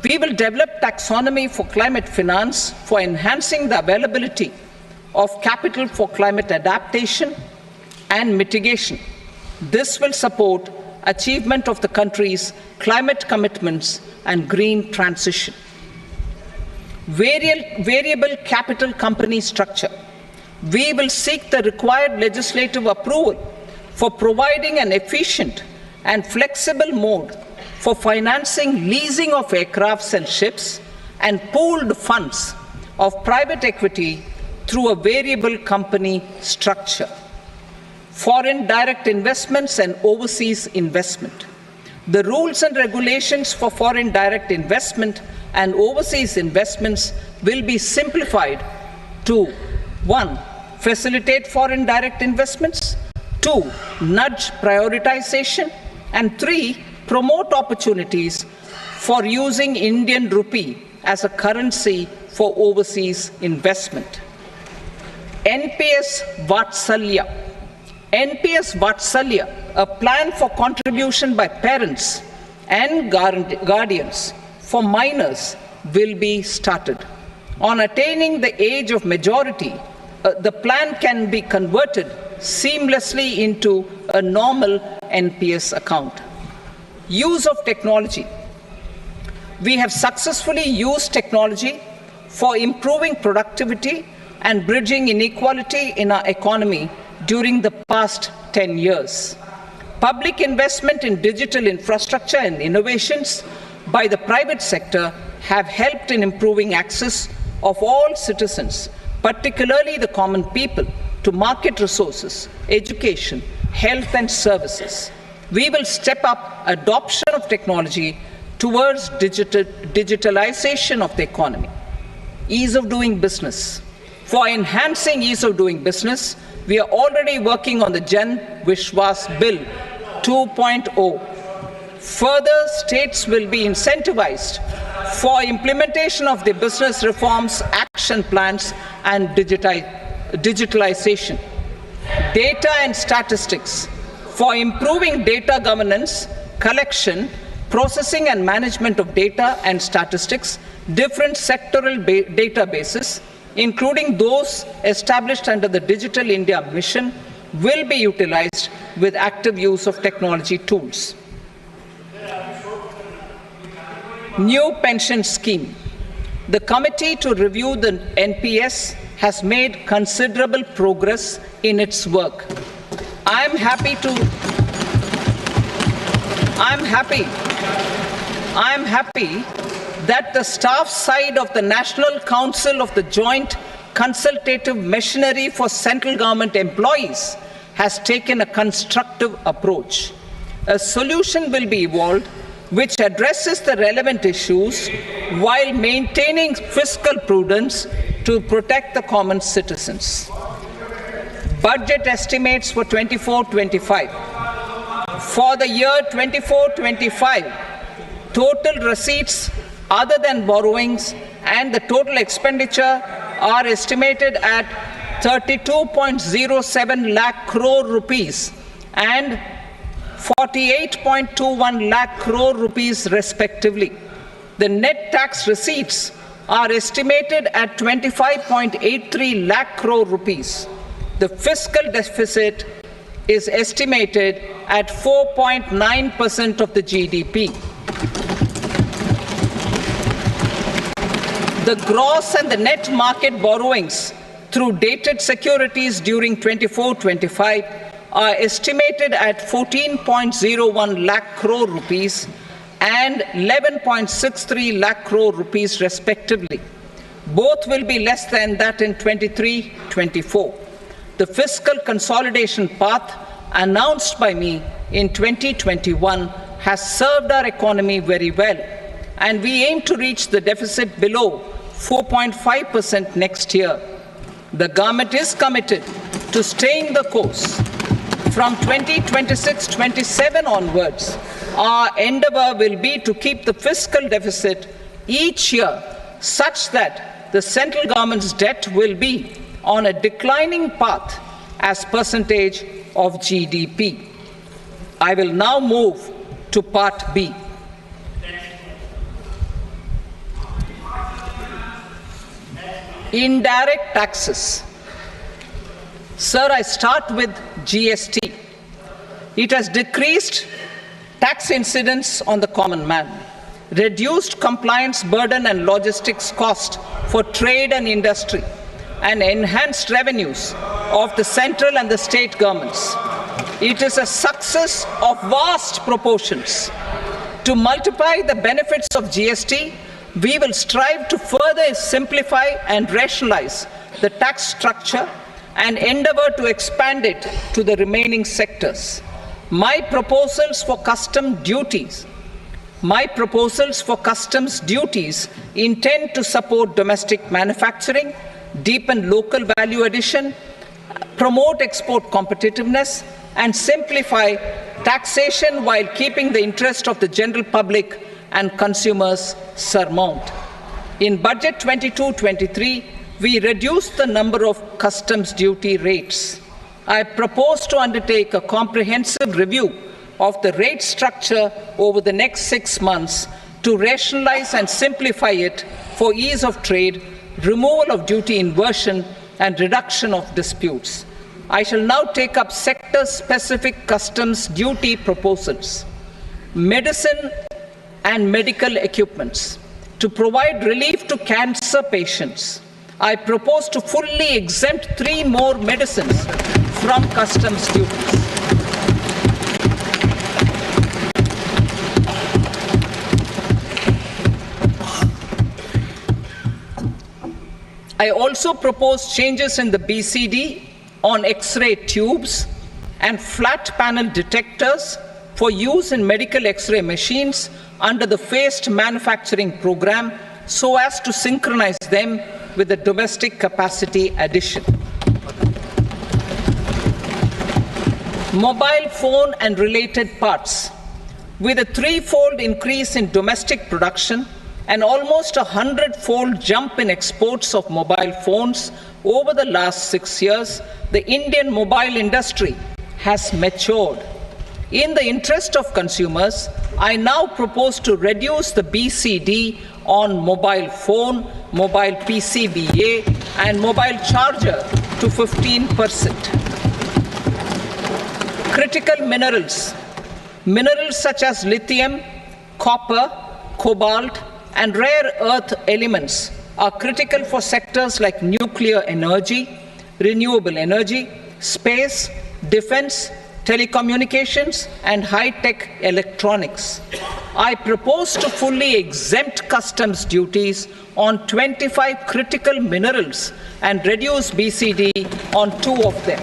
We will develop taxonomy for climate finance for enhancing the availability of capital for climate adaptation and mitigation. This will support achievement of the country's climate commitments and green transition. Variable capital company structure. We will seek the required legislative approval for providing an efficient and flexible mode for financing leasing of aircrafts and ships and pooled funds of private equity through a variable company structure. Foreign direct investments and overseas investment. The rules and regulations for foreign direct investment and overseas investments will be simplified to 1. Facilitate foreign direct investments, 2. Nudge prioritization, and 3. Promote opportunities for using Indian rupee as a currency for overseas investment. NPS Vatsalya. NPS Vatsalya, a plan for contribution by parents and guardians for minors, will be started. On attaining the age of majority, the plan can be converted seamlessly into a normal NPS account. Use of technology. We have successfully used technology for improving productivity and bridging inequality in our economy during the past 10 years. Public investment in digital infrastructure and innovations by the private sector have helped in improving access of all citizens, particularly the common people, to market resources, education, health and services. We will step up adoption of technology towards digitalization of the economy. Ease of doing business. For enhancing ease of doing business, we are already working on the Jan Vishwas Bill 2.0. Further, states will be incentivized for implementation of the business reforms, action plans and digitalization. Data and statistics. For improving data governance, collection, processing and management of data and statistics, different sectoral databases, including those established under the Digital India Mission, will be utilized with active use of technology tools. New pension scheme. The committee to review the NPS has made considerable progress in its work. I am happy that the staff side of the National Council of the Joint Consultative Machinery for Central Government Employees has taken a constructive approach. A solution will be evolved which addresses the relevant issues while maintaining fiscal prudence to protect the common citizens. Budget estimates for 24-25. For the year 24-25, total receipts other than borrowings and the total expenditure are estimated at 32.07 lakh crore rupees and 48.21 lakh crore rupees respectively. The net tax receipts are estimated at 25.83 lakh crore rupees. The fiscal deficit is estimated at 4.9% of the GDP. The gross and the net market borrowings through dated securities during 24-25 are estimated at 14.01 lakh crore rupees and 11.63 lakh crore rupees respectively. Both will be less than that in 23-24. The fiscal consolidation path announced by me in 2021 has served our economy very well, and we aim to reach the deficit below 4.5% next year. The government is committed to staying the course. From 2026-27 onwards, our endeavour will be to keep the fiscal deficit each year such that the central government's debt will be on a declining path as percentage of GDP. I will now move to Part B. Indirect taxes. Sir, I start with GST. It has decreased tax incidence on the common man, reduced compliance burden and logistics cost for trade and industry, and enhanced revenues of the central and the state governments. It is a success of vast proportions. To multiply the benefits of GST, we will strive to further simplify and rationalize the tax structure and endeavour to expand it to the remaining sectors. My proposals for customs duties intend to support domestic manufacturing, deepen local value addition, promote export competitiveness, and simplify taxation while keeping the interest of the general public and consumers surmount. In Budget 22-23, we reduced the number of customs duty rates. I propose to undertake a comprehensive review of the rate structure over the next 6 months to rationalize and simplify it for ease of trade, removal of duty inversion, and reduction of disputes. I shall now take up sector-specific customs duty proposals. Medicine and medical equipments. To provide relief to cancer patients, I propose to fully exempt 3 more medicines from customs duties. I also propose changes in the BCD on X-ray tubes and flat panel detectors for use in medical X-ray machines under the phased manufacturing program so as to synchronize them with the domestic capacity addition. Mobile phone and related parts. With a 3-fold increase in domestic production and almost a 100-fold jump in exports of mobile phones over the last 6 years, the Indian mobile industry has matured. In the interest of consumers, I now propose to reduce the BCD on mobile phone, mobile PCBA, and mobile charger to 15%. Critical minerals. Minerals such as lithium, copper, cobalt, and rare earth elements are critical for sectors like nuclear energy, renewable energy, space, defense, telecommunications, and high-tech electronics. I propose to fully exempt customs duties on 25 critical minerals and reduce BCD on 2 of them.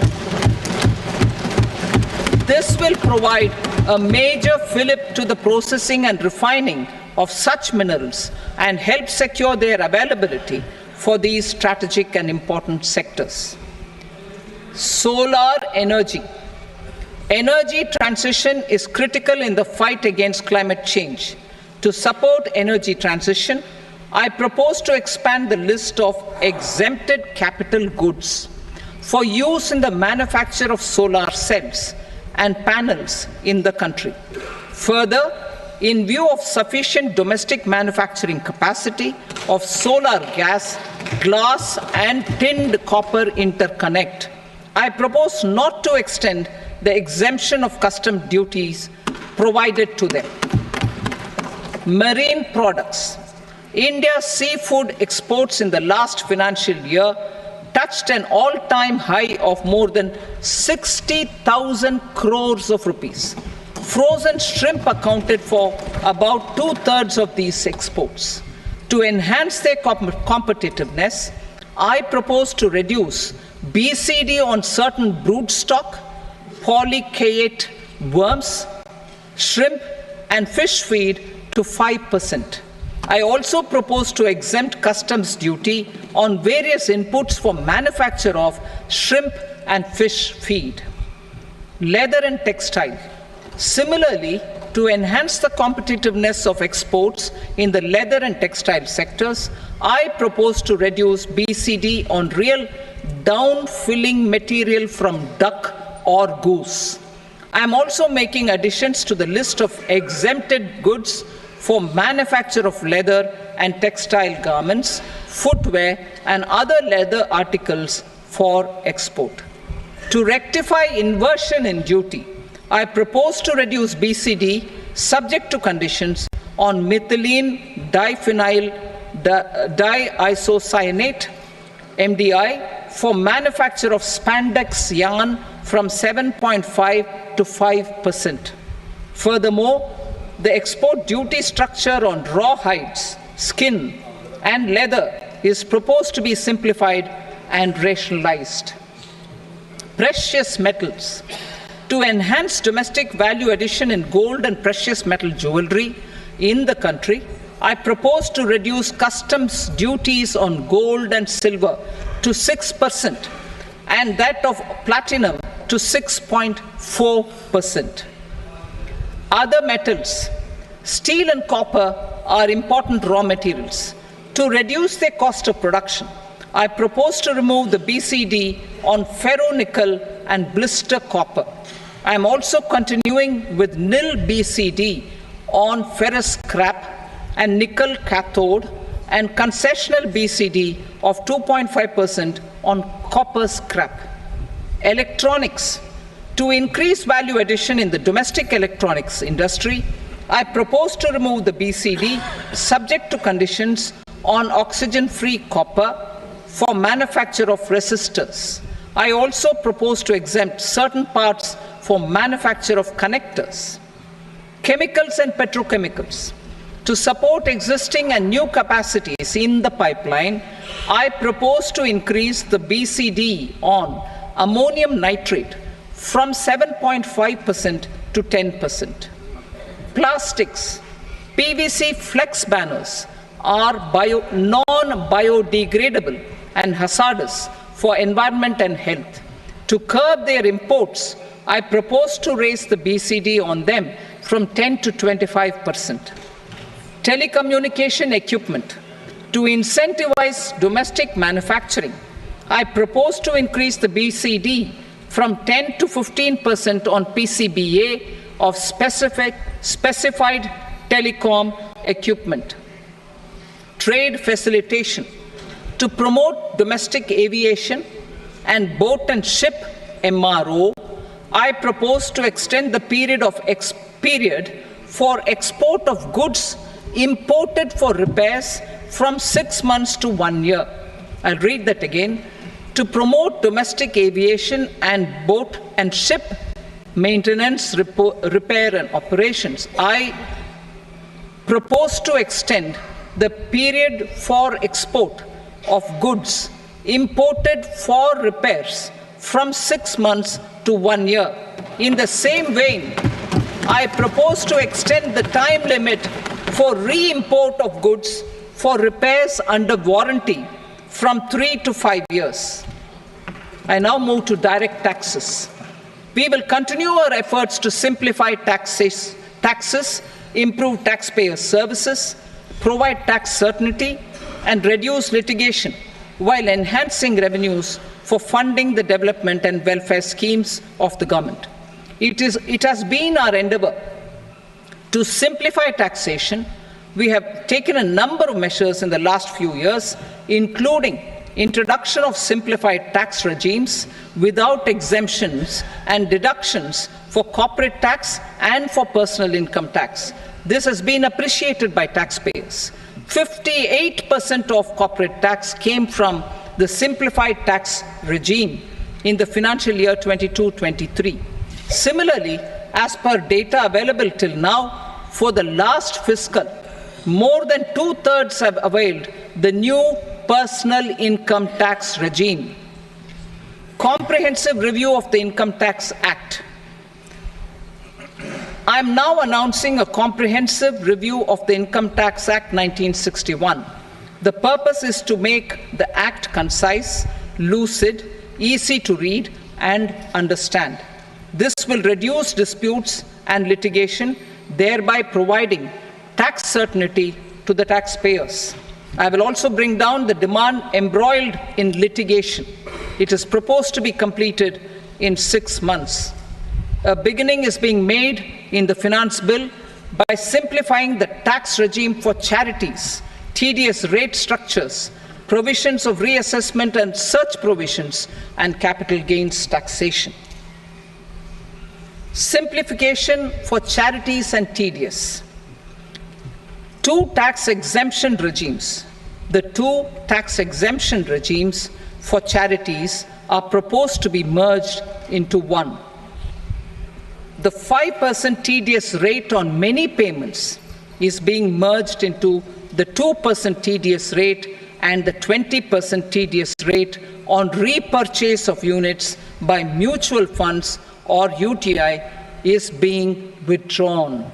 This will provide a major fillip to the processing and refining of such minerals and help secure their availability for these strategic and important sectors. Solar energy. Energy transition is critical in the fight against climate change. To support energy transition, I propose to expand the list of exempted capital goods for use in the manufacture of solar cells and panels in the country. Further, in view of sufficient domestic manufacturing capacity of solar gas, glass, and tinned copper interconnect, I propose not to extend the exemption of custom duties provided to them. Marine products. India's seafood exports in the last financial year touched an all-time high of more than 60,000 crores of rupees. Frozen shrimp accounted for about 2/3 of these exports. To enhance their competitiveness, I propose to reduce BCD on certain broodstock, polychaete worms, shrimp, and fish feed to 5%. I also propose to exempt customs duty on various inputs for manufacture of shrimp and fish feed. Leather and textile. Similarly, to enhance the competitiveness of exports in the leather and textile sectors, I propose to reduce BCD on real down-filling material from duck or goose. I am also making additions to the list of exempted goods for manufacture of leather and textile garments, footwear, and other leather articles for export. To rectify inversion in duty, I propose to reduce BCD subject to conditions on methylene diphenyl diisocyanate MDI for manufacture of spandex yarn from 7.5 to 5%. Furthermore, the export duty structure on raw hides, skin, and leather is proposed to be simplified and rationalized. Precious metals. To enhance domestic value addition in gold and precious metal jewelry in the country, I propose to reduce customs duties on gold and silver to 6% and that of platinum to 6.4%. Other metals. Steel and copper are important raw materials. To reduce their cost of production, I propose to remove the BCD on ferronickel and blister copper. I am also continuing with nil BCD on ferrous scrap and nickel cathode and concessional BCD of 2.5% on copper scrap. Electronics. To increase value addition in the domestic electronics industry, I propose to remove the BCD subject to conditions on oxygen-free copper for manufacture of resistors. I also propose to exempt certain parts for manufacture of connectors. Chemicals and petrochemicals. To support existing and new capacities in the pipeline, I propose to increase the BCD on ammonium nitrate from 7.5% to 10%. Plastics. PVC flex banners are non-biodegradable and hazardous for environment and health. To curb their imports, I propose to raise the BCD on them from 10 to 25%. Telecommunication equipment. To incentivize domestic manufacturing, I propose to increase the BCD from 10 to 15% on PCBA of specified telecom equipment. Trade facilitation. To promote domestic aviation and boat and ship MRO, I propose to extend the period for export of goods imported for repairs from 6 months to 1 year. I'll read that again. To promote domestic aviation and boat and ship maintenance, repair and operations, I propose to extend the period for export of goods imported for repairs from 6 months to 1 year. In the same vein, I propose to extend the time limit for re-import of goods for repairs under warranty from 3 to 5 years. I now move to direct taxes. We will continue our efforts to simplify taxes, improve taxpayer services, provide tax certainty, and reduce litigation while enhancing revenues for funding the development and welfare schemes of the government. It has been our endeavor to simplify taxation. We have taken a number of measures in the last few years, including introduction of simplified tax regimes without exemptions and deductions for corporate tax and for personal income tax. This has been appreciated by taxpayers. 58% of corporate tax came from the simplified tax regime in the financial year 22-23. Similarly, as per data available till now, for the last fiscal, more than 2/3 have availed the new personal income tax regime. Comprehensive review of the Income Tax Act. I am now announcing a comprehensive review of the Income Tax Act 1961. The purpose is to make the Act concise, lucid, easy to read and understand. This will reduce disputes and litigation, thereby providing tax certainty to the taxpayers. I will also bring down the demand embroiled in litigation. It is proposed to be completed in 6 months. A beginning is being made in the finance bill by simplifying the tax regime for charities, tedious rate structures, provisions of reassessment and such provisions, and capital gains taxation. Simplification for charities and tedious. Two tax exemption regimes. The two tax exemption regimes for charities are proposed to be merged into one. The 5% tedious rate on many payments is being merged into the 2% tedious rate, and the 20% tedious rate on repurchase of units by mutual funds or UTI is being withdrawn.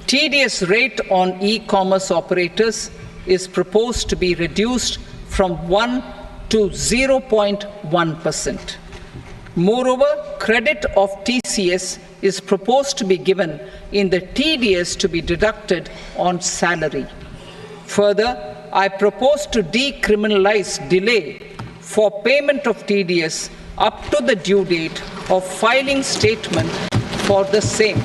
Tedious rate on e-commerce operators is proposed to be reduced from 1 to 0.1%. Moreover, credit of TCS is proposed to be given in the TDS to be deducted on salary. Further, I propose to decriminalize delay for payment of TDS up to the due date of filing statement for the same.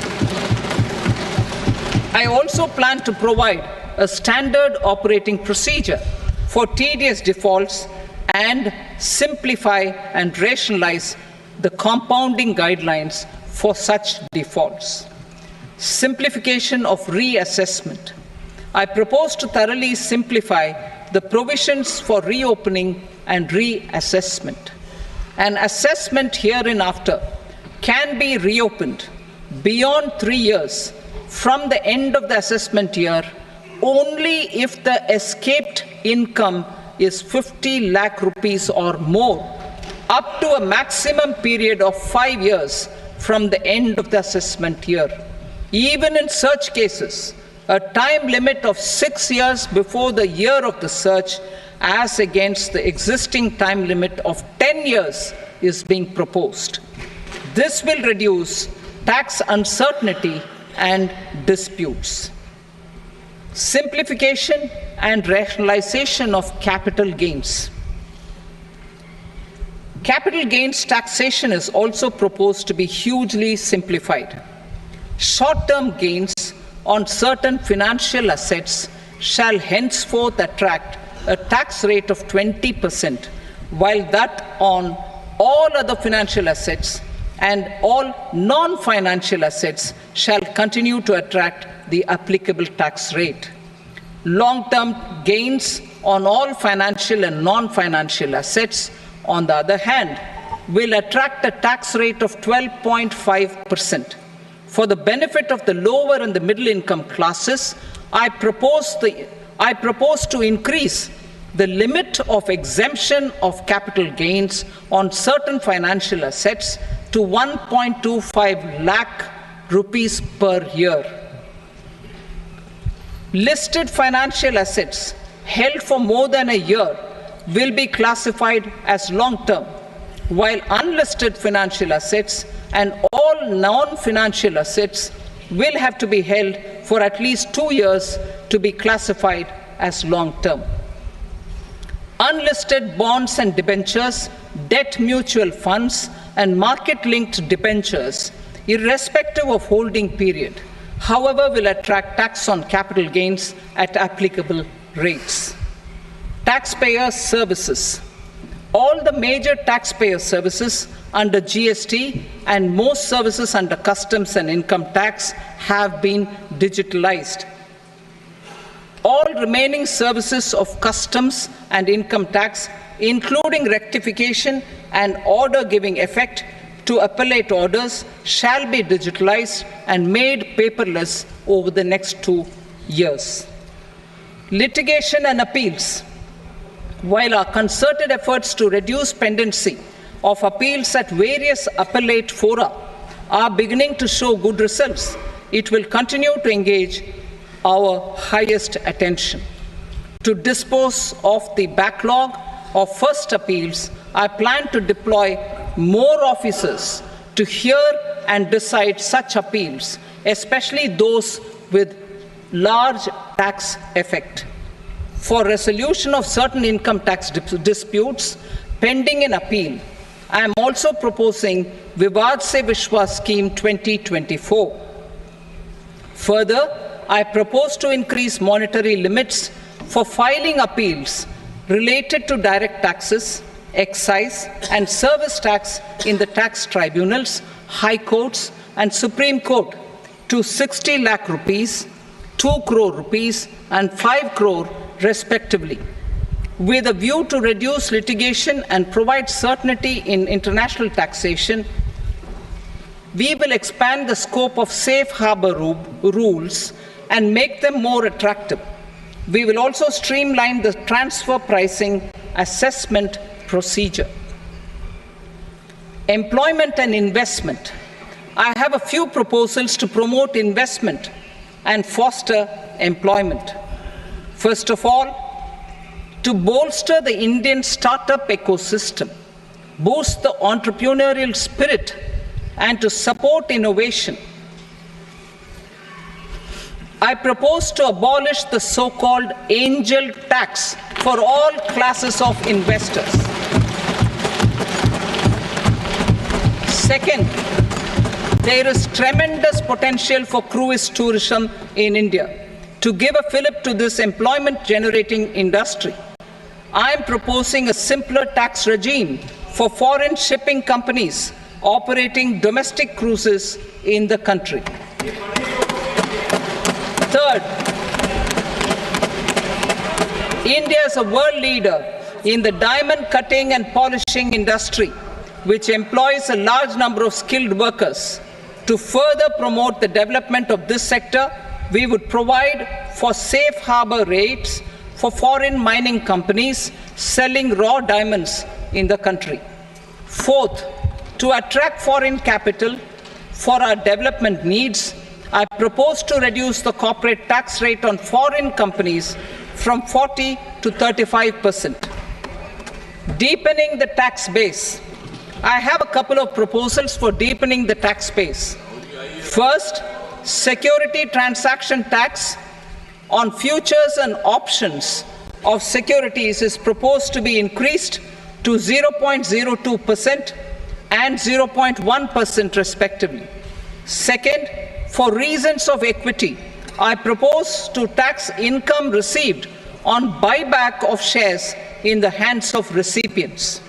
I also plan to provide a standard operating procedure for tedious defaults and simplify and rationalize the compounding guidelines for such defaults. Simplification of reassessment. I propose to thoroughly simplify the provisions for reopening and reassessment. An assessment hereinafter can be reopened beyond 3 years from the end of the assessment year only if the escaped income is 50 lakh rupees or more, up to a maximum period of 5 years from the end of the assessment year. Even in such cases, a time limit of 6 years before the year of the search, as against the existing time limit of 10 years, is being proposed. This will reduce tax uncertainty and disputes. Simplification and rationalization of capital gains. Capital gains taxation is also proposed to be hugely simplified. Short-term gains on certain financial assets shall henceforth attract a tax rate of 20%, while that on all other financial assets and all non-financial assets shall continue to attract the applicable tax rate. Long-term gains on all financial and non-financial assets, on the other hand, will attract a tax rate of 12.5%. For the benefit of the lower and the middle income classes, I propose to increase the limit of exemption of capital gains on certain financial assets to 1.25 lakh rupees per year. Listed financial assets held for more than a year will be classified as long-term, while unlisted financial assets and all non-financial assets will have to be held for at least 2 years to be classified as long-term. Unlisted bonds and debentures, debt mutual funds, and market-linked debentures, irrespective of holding period, however, will attract tax on capital gains at applicable rates. Taxpayer services. All the major taxpayer services under GST and most services under customs and income tax have been digitalized. All remaining services of customs and income tax, including rectification and order giving effect to appellate orders, shall be digitalized and made paperless over the next 2 years. Litigation and appeals. While our concerted efforts to reduce pendency of appeals at various appellate fora are beginning to show good results, it will continue to engage our highest attention. To dispose of the backlog of first appeals, I plan to deploy more officers to hear and decide such appeals, especially those with large tax effect. For resolution of certain income tax disputes pending in appeal, I am also proposing Vivad Se Vishwas Scheme 2024. Further, I propose to increase monetary limits for filing appeals related to direct taxes, excise, and service tax in the tax tribunals, high courts, and Supreme Court to 60 lakh rupees, 2 crore rupees, and 5 crore respectively, with a view to reduce litigation and provide certainty in international taxation. We will expand the scope of safe harbor rules and make them more attractive. We will also streamline the transfer pricing assessment procedure. Employment and investment. I have a few proposals to promote investment and foster employment. First of all, to bolster the Indian startup ecosystem, boost the entrepreneurial spirit, and to support innovation, I propose to abolish the so-called angel tax for all classes of investors. Second, there is tremendous potential for cruise tourism in India. To give a fillip to this employment-generating industry, I am proposing a simpler tax regime for foreign shipping companies operating domestic cruises in the country. Third, India is a world leader in the diamond cutting and polishing industry, which employs a large number of skilled workers. To further promote the development of this sector, we would provide for safe harbor rates for foreign mining companies selling raw diamonds in the country. Fourth, to attract foreign capital for our development needs, I propose to reduce the corporate tax rate on foreign companies from 40 to 35%. Deepening the tax base. I have a couple of proposals for deepening the tax base. First, security transaction tax on futures and options of securities is proposed to be increased to 0.02% and 0.1% respectively. Second, for reasons of equity, I propose to tax income received on buyback of shares in the hands of recipients.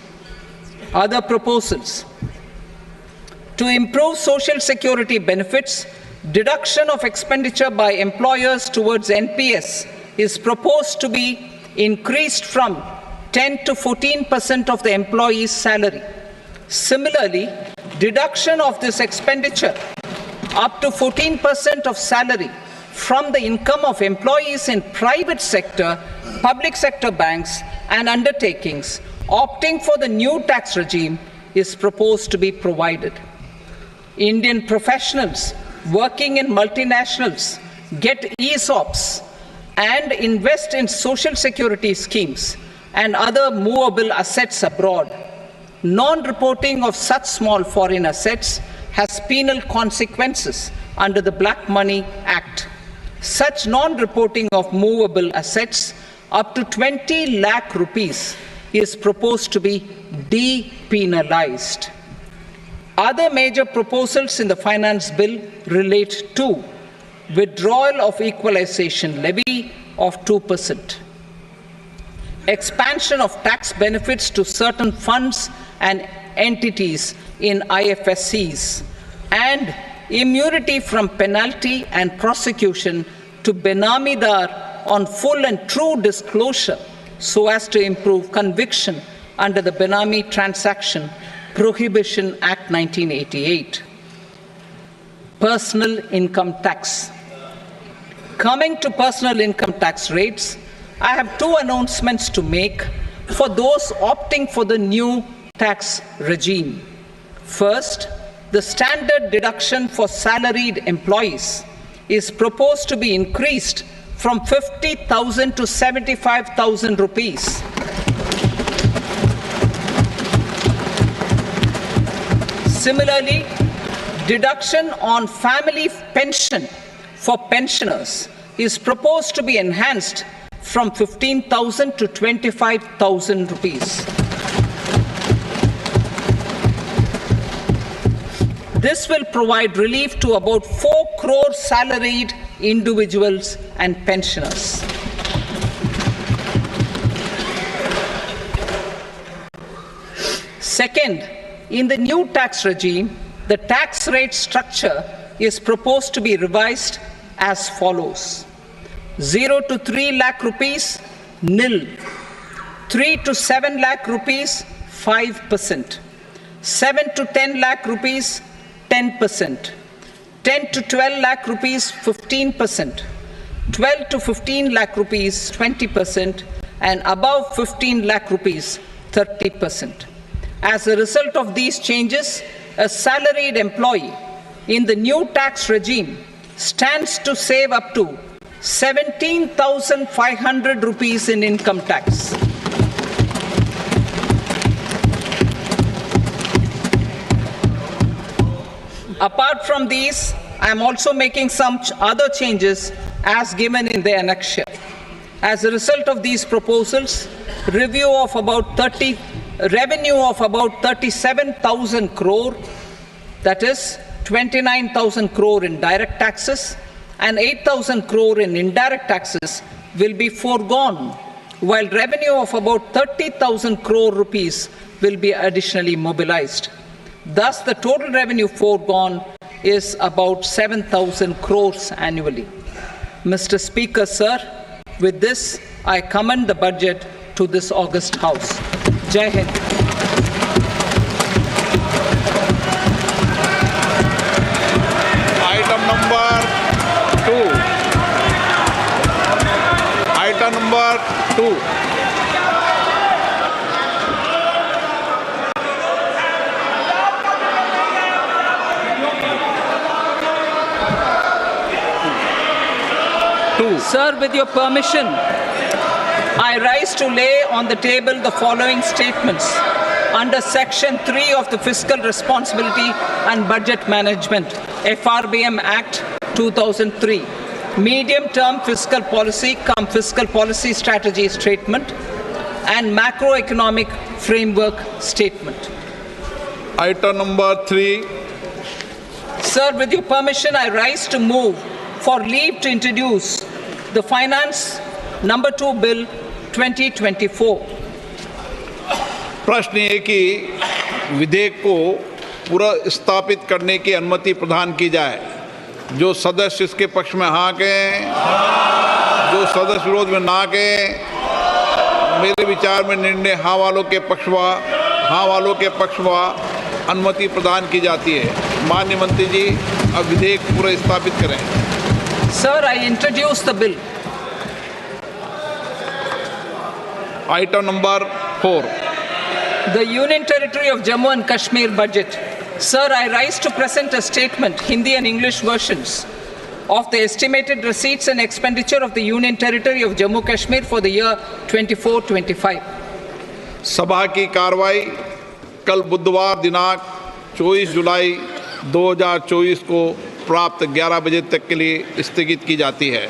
Other proposals. To improve social security benefits, deduction of expenditure by employers towards NPS is proposed to be increased from 10 to 14% of the employee's salary. Similarly, deduction of this expenditure up to 14% of salary from the income of employees in private sector, public sector banks and undertakings opting for the new tax regime is proposed to be provided. Indian professionals working in multinationals get ESOPs and invest in social security schemes and other movable assets abroad. Non-reporting of such small foreign assets has penal consequences under the Black Money Act. Such non-reporting of movable assets up to 20 lakh rupees is proposed to be depenalized. Other major proposals in the finance bill relate to withdrawal of equalization levy of 2%, expansion of tax benefits to certain funds and entities in IFSCs, and immunity from penalty and prosecution to Benamidar on full and true disclosure so as to improve conviction under the Benami Transaction Prohibition Act 1988. Personal income tax. Coming to personal income tax rates, I have two announcements to make for those opting for the new tax regime. First, the standard deduction for salaried employees is proposed to be increased from 50,000 to 75,000 rupees. Similarly, deduction on family pension for pensioners is proposed to be enhanced from 15,000 to 25,000 rupees. This will provide relief to about 4 crore salaried individuals and pensioners. Second, in the new tax regime, the tax rate structure is proposed to be revised as follows. 0 to 3 lakh rupees, nil. 3 to 7 lakh rupees, 5%. 7 to 10 lakh rupees, 10%. 10 to 12 lakh rupees, 15%. 12 to 15 lakh rupees, 20%. And above 15 lakh rupees, 30%. As a result of these changes, a salaried employee in the new tax regime stands to save up to 17,500 rupees in income tax. Apart from these, I am also making some other changes as given in the annexure. As a result of these proposals, revenue of about 37,000 crore That is 29,000 crore in direct taxes and 8,000 crore in indirect taxes will be foregone, while revenue of about 30,000 crore rupees will be additionally mobilized. Thus, the total revenue foregone is about 7,000 crores annually. Mr. Speaker, sir, with this, I commend the budget to this august House. Jai Hind. Item number 2. Item number 2. Sir, with your permission, I rise to lay on the table the following statements under Section 3 of the Fiscal Responsibility and Budget Management, FRBM Act 2003, Medium-Term Fiscal Policy cum Fiscal Policy Strategy Statement and Macroeconomic Framework Statement. Item number 3. Sir, with your permission, I rise to move for leave to introduce the Finance Number 2 Bill 2024. प्रश्न ये कि विधेयक को पुनर्स्थापित करने की अनुमति प्रदान की जाए। जो सदस्य इसके पक्ष में हाँ कहें, जो सदस्य विरोध में ना कहें। मेरे विचार में निर्णय हाँ वालों के पक्ष में अनुमति प्रदान की जाती है। माननीय मंत्री जी, अब विधेयक पुनर्स्थापित करें। Sir, I introduce the bill. Item number 4. The Union Territory of Jammu and Kashmir budget. Sir, I rise to present a statement, Hindi and English versions, of the estimated receipts and expenditure of the Union Territory of Jammu and Kashmir for the year 24-25. सभा की कार्रवाई कल बुधवार दिनांक 24 जुलाई 2024 को प्राप्त 11 बजे तक के लिए स्थगित की जाती है।